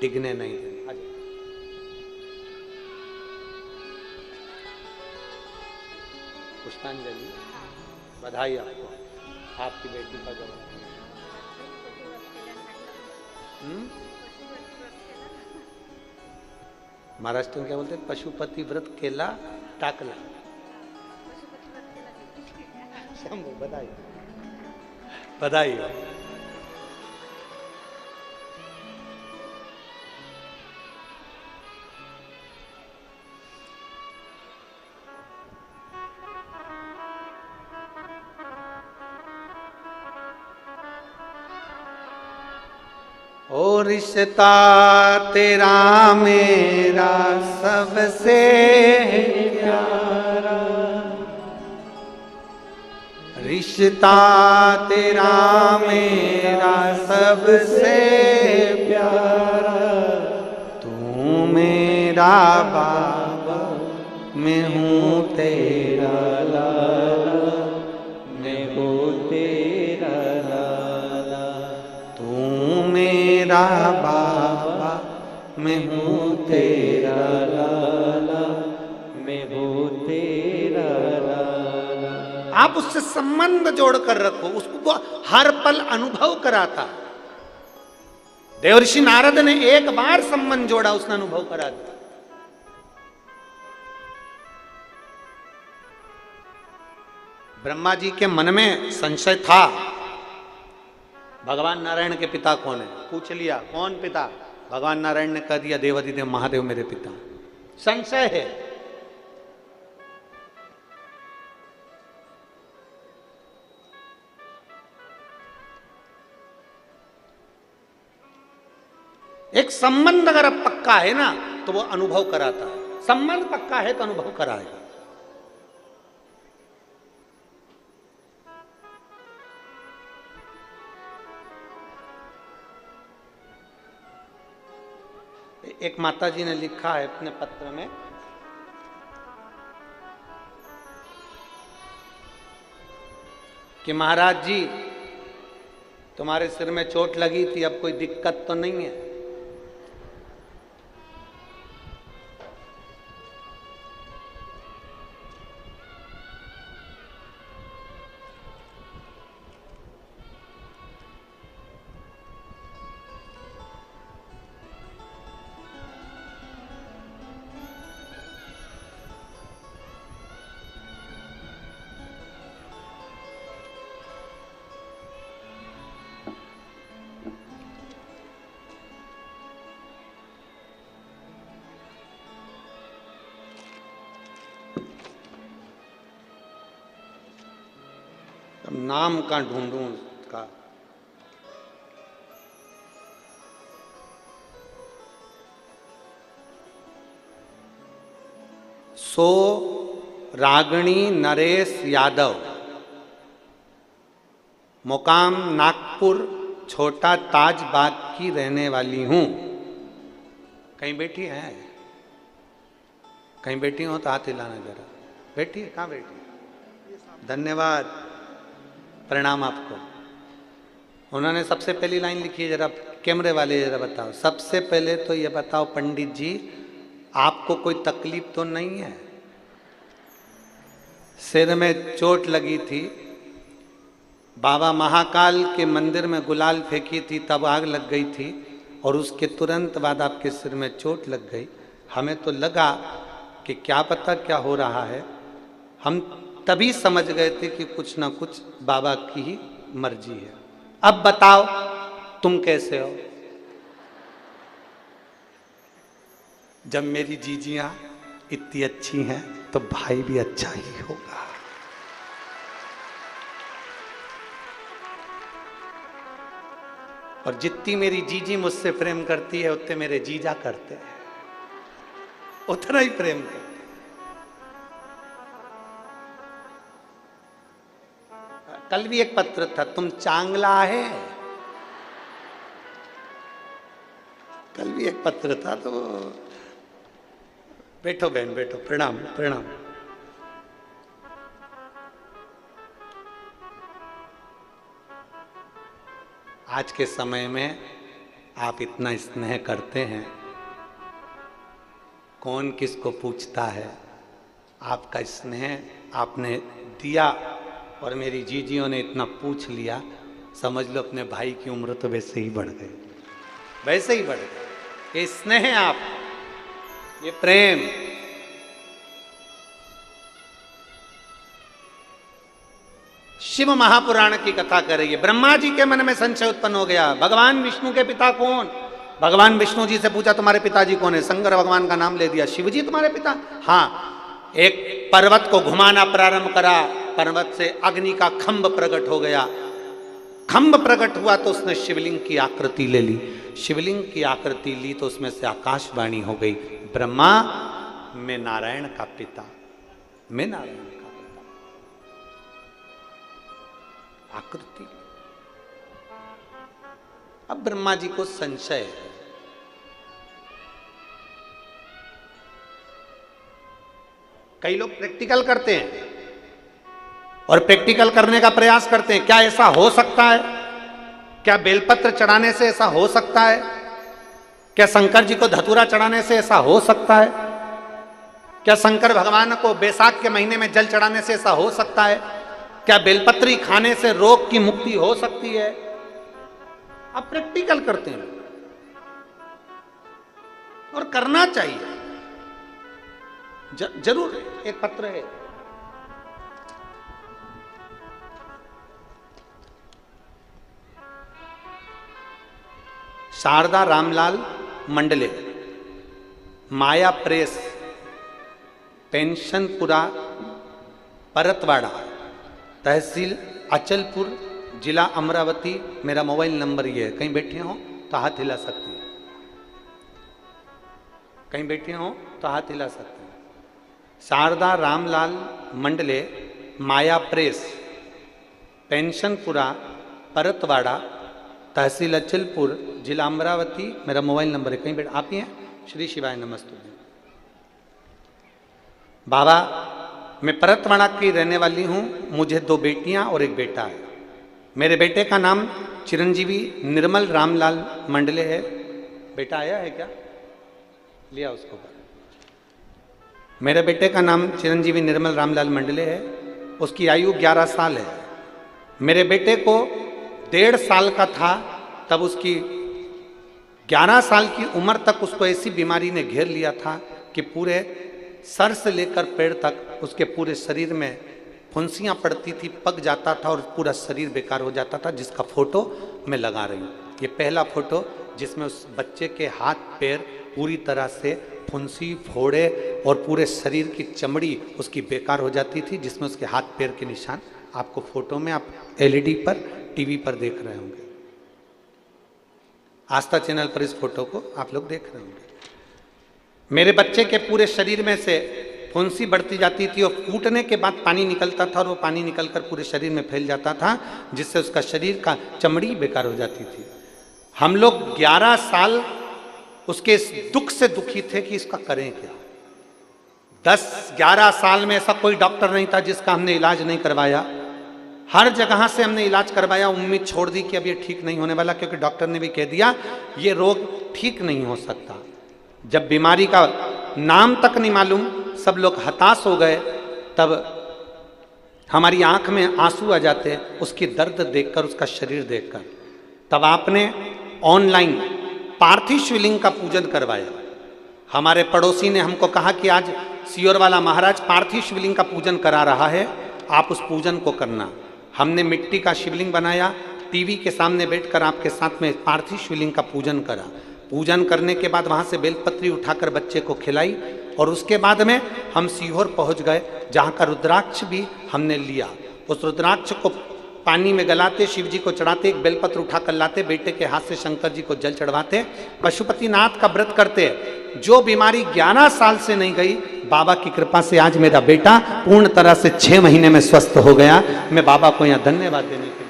डिगने नहीं देना। पुष्पांजलि, बधाई आपको, आपकी बेटी का जन्म। महाराष्ट्र में क्या बोलते हैं? पशुपति व्रत केला टाकला। बधाई बधाई। ओ रिश्ता तेरा मेरा सबसे प्यारा, रिश्ता तेरा मेरा सबसे प्यारा, तू मेरा बाबा मैं हूँ तेरा लाला, मैं हूँ तेरा लाला, तू मेरा बाबा मैं हूँ तेरा लाला, मैं हूँ तेरा लाला। आप उससे संबंध जोड़कर रखो, उसको हर पल अनुभव कराता। देवर्षि नारद ने एक बार संबंध जोड़ा, उसने अनुभव करा दिया। ब्रह्मा जी के मन में संशय था, भगवान नारायण के पिता कौन है? पूछ लिया, कौन पिता? भगवान नारायण ने कह दिया, देवाधिदेव महादेव मेरे पिता। संशय है। एक संबंध अगर अब पक्का है ना, तो वो अनुभव कराता है। संबंध पक्का है तो अनुभव कराएगा। एक माता जी ने लिखा है अपने पत्र में, कि महाराज जी तुम्हारे सिर में चोट लगी थी, अब कोई दिक्कत तो नहीं है? नाम का ढूंढूं का, सो रागिणी नरेश यादव, मुकाम नागपुर, छोटा ताज बाग की रहने वाली हूं। कहीं बैठी है? कहीं बैठी हो तो हाथ हिलाना जरा। बैठी है? कहाँ बैठी? धन्यवाद, प्रणाम आपको। उन्होंने सबसे पहली लाइन लिखी है, जरा कैमरे वाले जरा बताओ, सबसे पहले तो ये बताओ पंडित जी, आपको कोई तकलीफ तो नहीं है? सिर में चोट लगी थी, बाबा महाकाल के मंदिर में गुलाल फेंकी थी तब आग लग गई थी, और उसके तुरंत बाद आपके सिर में चोट लग गई। हमें तो लगा कि क्या पता क्या हो रहा है, हम तभी समझ गए थे कि कुछ ना कुछ बाबा की ही मर्जी है। अब बताओ तुम कैसे हो? जब मेरी जीजियां इतनी अच्छी हैं तो भाई भी अच्छा ही होगा। और जितनी मेरी जीजी मुझसे प्रेम करती है उतने मेरे जीजा करते हैं, उतना ही प्रेम करते हैं। कल भी एक पत्र था, तुम चांगला है। कल भी एक पत्र था, तो बैठो बहन बैठो, प्रणाम प्रणाम। आज के समय में आप इतना स्नेह करते हैं, कौन किसको पूछता है? आपका स्नेह आपने दिया और मेरी जीजियों ने इतना पूछ लिया, समझ लो अपने भाई की उम्र तो वैसे ही बढ़ गई, वैसे ही बढ़ गई। ये स्नेह है आप, ये प्रेम। शिव महापुराण की कथा कर रही है। ब्रह्मा जी के मन में संशय उत्पन्न हो गया, भगवान विष्णु के पिता कौन? भगवान विष्णु जी से पूछा तुम्हारे पिताजी कौन है? शंकर भगवान का नाम ले दिया। शिव जी तुम्हारे पिता? हाँ। एक पर्वत को घुमाना प्रारंभ करा, पर्वत से अग्नि का खंभ प्रकट हो गया। खंभ प्रकट हुआ तो उसने शिवलिंग की आकृति ले ली। शिवलिंग की आकृति ली तो उसमें से आकाशवाणी हो गई, ब्रह्मा मैं नारायण का पिता, मैं नारायण का पिता। आकृति। अब ब्रह्मा जी को संशय है, कई लोग प्रैक्टिकल करते हैं और प्रैक्टिकल करने का प्रयास करते हैं, क्या ऐसा हो सकता है? क्या बेलपत्र चढ़ाने से ऐसा हो सकता है? क्या शंकर जी को धतूरा चढ़ाने से ऐसा हो सकता है? क्या शंकर भगवान को बैसाख के महीने में जल चढ़ाने से ऐसा हो सकता है? क्या बेलपत्री खाने से रोग की मुक्ति हो सकती है? आप प्रैक्टिकल करते हैं और करना चाहिए, जरूर। एक पत्र है, शारदा रामलाल मंडले, माया प्रेस, पेंशनपुरा, परतवाड़ा, तहसील अचलपुर, जिला अमरावती। मेरा मोबाइल नंबर ये है, कहीं बैठे हो तो हाथ हिला सकते हैं, कहीं बैठे हो तो हाथ हिला सकते हैं। शारदा रामलाल मंडले, माया प्रेस, पेंशनपुरा, परतवाड़ा, तहसील अचलपुर, जिला अमरावती। मेरा मोबाइल नंबर है, कहीं बैठ। आप ही हैं? श्री शिवाय नमस्तु। बाबा मैं परतवाड़ा की रहने वाली हूँ, मुझे 2 बेटियाँ और 1 बेटा है। मेरे बेटे का नाम चिरंजीवी निर्मल रामलाल मंडले है। बेटा आया है क्या? लिया उसको। मेरे बेटे का नाम चिरंजीवी निर्मल रामलाल मंडले है, उसकी आयु 11 साल है। मेरे बेटे को 1.5 साल का था तब उसकी 11 साल की उम्र तक उसको ऐसी बीमारी ने घेर लिया था कि पूरे सर से लेकर पैर तक उसके पूरे शरीर में फुंसियाँ पड़ती थी, पक जाता था और पूरा शरीर बेकार हो जाता था, जिसका फोटो मैं लगा रही हूँ। ये पहला फोटो जिसमें उस बच्चे के हाथ पैर पूरी तरह से फुंसी, फोड़े और पूरे शरीर की चमड़ी उसकी बेकार हो जाती थी, जिसमें उसके हाथ पैर के निशान आपको फोटो में, आप एलईडी पर, टीवी पर देख रहे होंगे। आस्था चैनल पर इस फोटो को आप लोग देख रहे होंगे। मेरे बच्चे के पूरे शरीर में से फुंसी बढ़ती जाती थी और फूटने के बाद पानी निकलता था और वो पानी निकलकर पूरे शरीर में फैल जाता था, जिससे उसका शरीर का चमड़ी बेकार हो जाती थी। हम लोग 11 साल उसके इस दुख से दुखी थे कि इसका करें क्या। 10-11 साल में ऐसा कोई डॉक्टर नहीं था जिसका हमने इलाज नहीं करवाया। हर जगह से हमने इलाज करवाया, उम्मीद छोड़ दी कि अब ये ठीक नहीं होने वाला, क्योंकि डॉक्टर ने भी कह दिया ये रोग ठीक नहीं हो सकता। जब बीमारी का नाम तक नहीं मालूम, सब लोग हताश हो गए, तब हमारी आंख में आंसू आ जाते उसकी दर्द देखकर, उसका शरीर देखकर। तब आपने ऑनलाइन पार्थिव शिवलिंग का पूजन करवाया। हमारे पड़ोसी ने हमको कहा कि आज सियोर वाला महाराज पार्थिव शिवलिंग का पूजन करा रहा है, आप उस पूजन को करना। हमने मिट्टी का शिवलिंग बनाया, टीवी के सामने बैठकर आपके साथ में पार्थिव शिवलिंग का पूजन करा। पूजन करने के बाद वहाँ से बेलपत्री उठाकर बच्चे को खिलाई, और उसके बाद में हम सीहोर पहुँच गए, जहाँ का रुद्राक्ष भी हमने लिया। उस रुद्राक्ष को पानी में गलाते, शिव जी को चढ़ाते, एक बेलपत्र उठाकर लाते, बेटे के हाथ से शंकर जी को जल चढ़वाते, पशुपतिनाथ का व्रत करते। जो बीमारी 11 साल से नहीं गई, बाबा की कृपा से आज मेरा बेटा पूर्ण तरह से 6 महीने में स्वस्थ हो गया। मैं बाबा को यहाँ धन्यवाद देने के लिए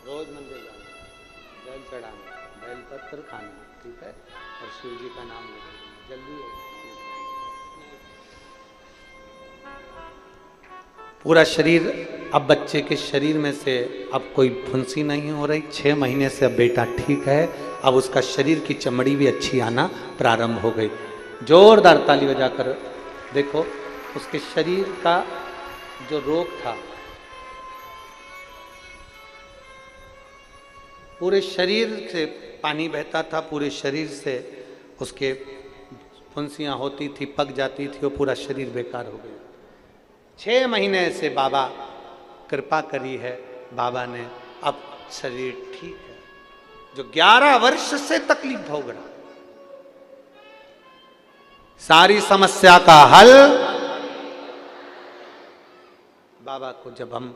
रोज मंदिर जाना, जल चढ़ाना, बेलपत्र खाना, ठीक है, और शिव जी का नाम लेना। जल्दी पूरा शरीर, अब बच्चे के शरीर में से अब कोई फुंसी नहीं हो रही। 6 महीने से अब बेटा ठीक है, अब उसका शरीर की चमड़ी भी अच्छी आना प्रारंभ हो गई। जोरदार ताली बजाकर देखो, उसके शरीर का जो रोग था, पूरे शरीर से पानी बहता था, पूरे शरीर से उसके फुंसियाँ होती थी, पक जाती थी, वो पूरा शरीर बेकार हो गया। 6 महीने से बाबा कृपा करी है, बाबा ने, अब शरीर ठीक है। जो 11 वर्ष से तकलीफ भोग रहा, सारी समस्या का हल बाबा को जब हम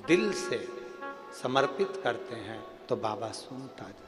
दिल से समर्पित करते हैं तो बाबा सुनता है।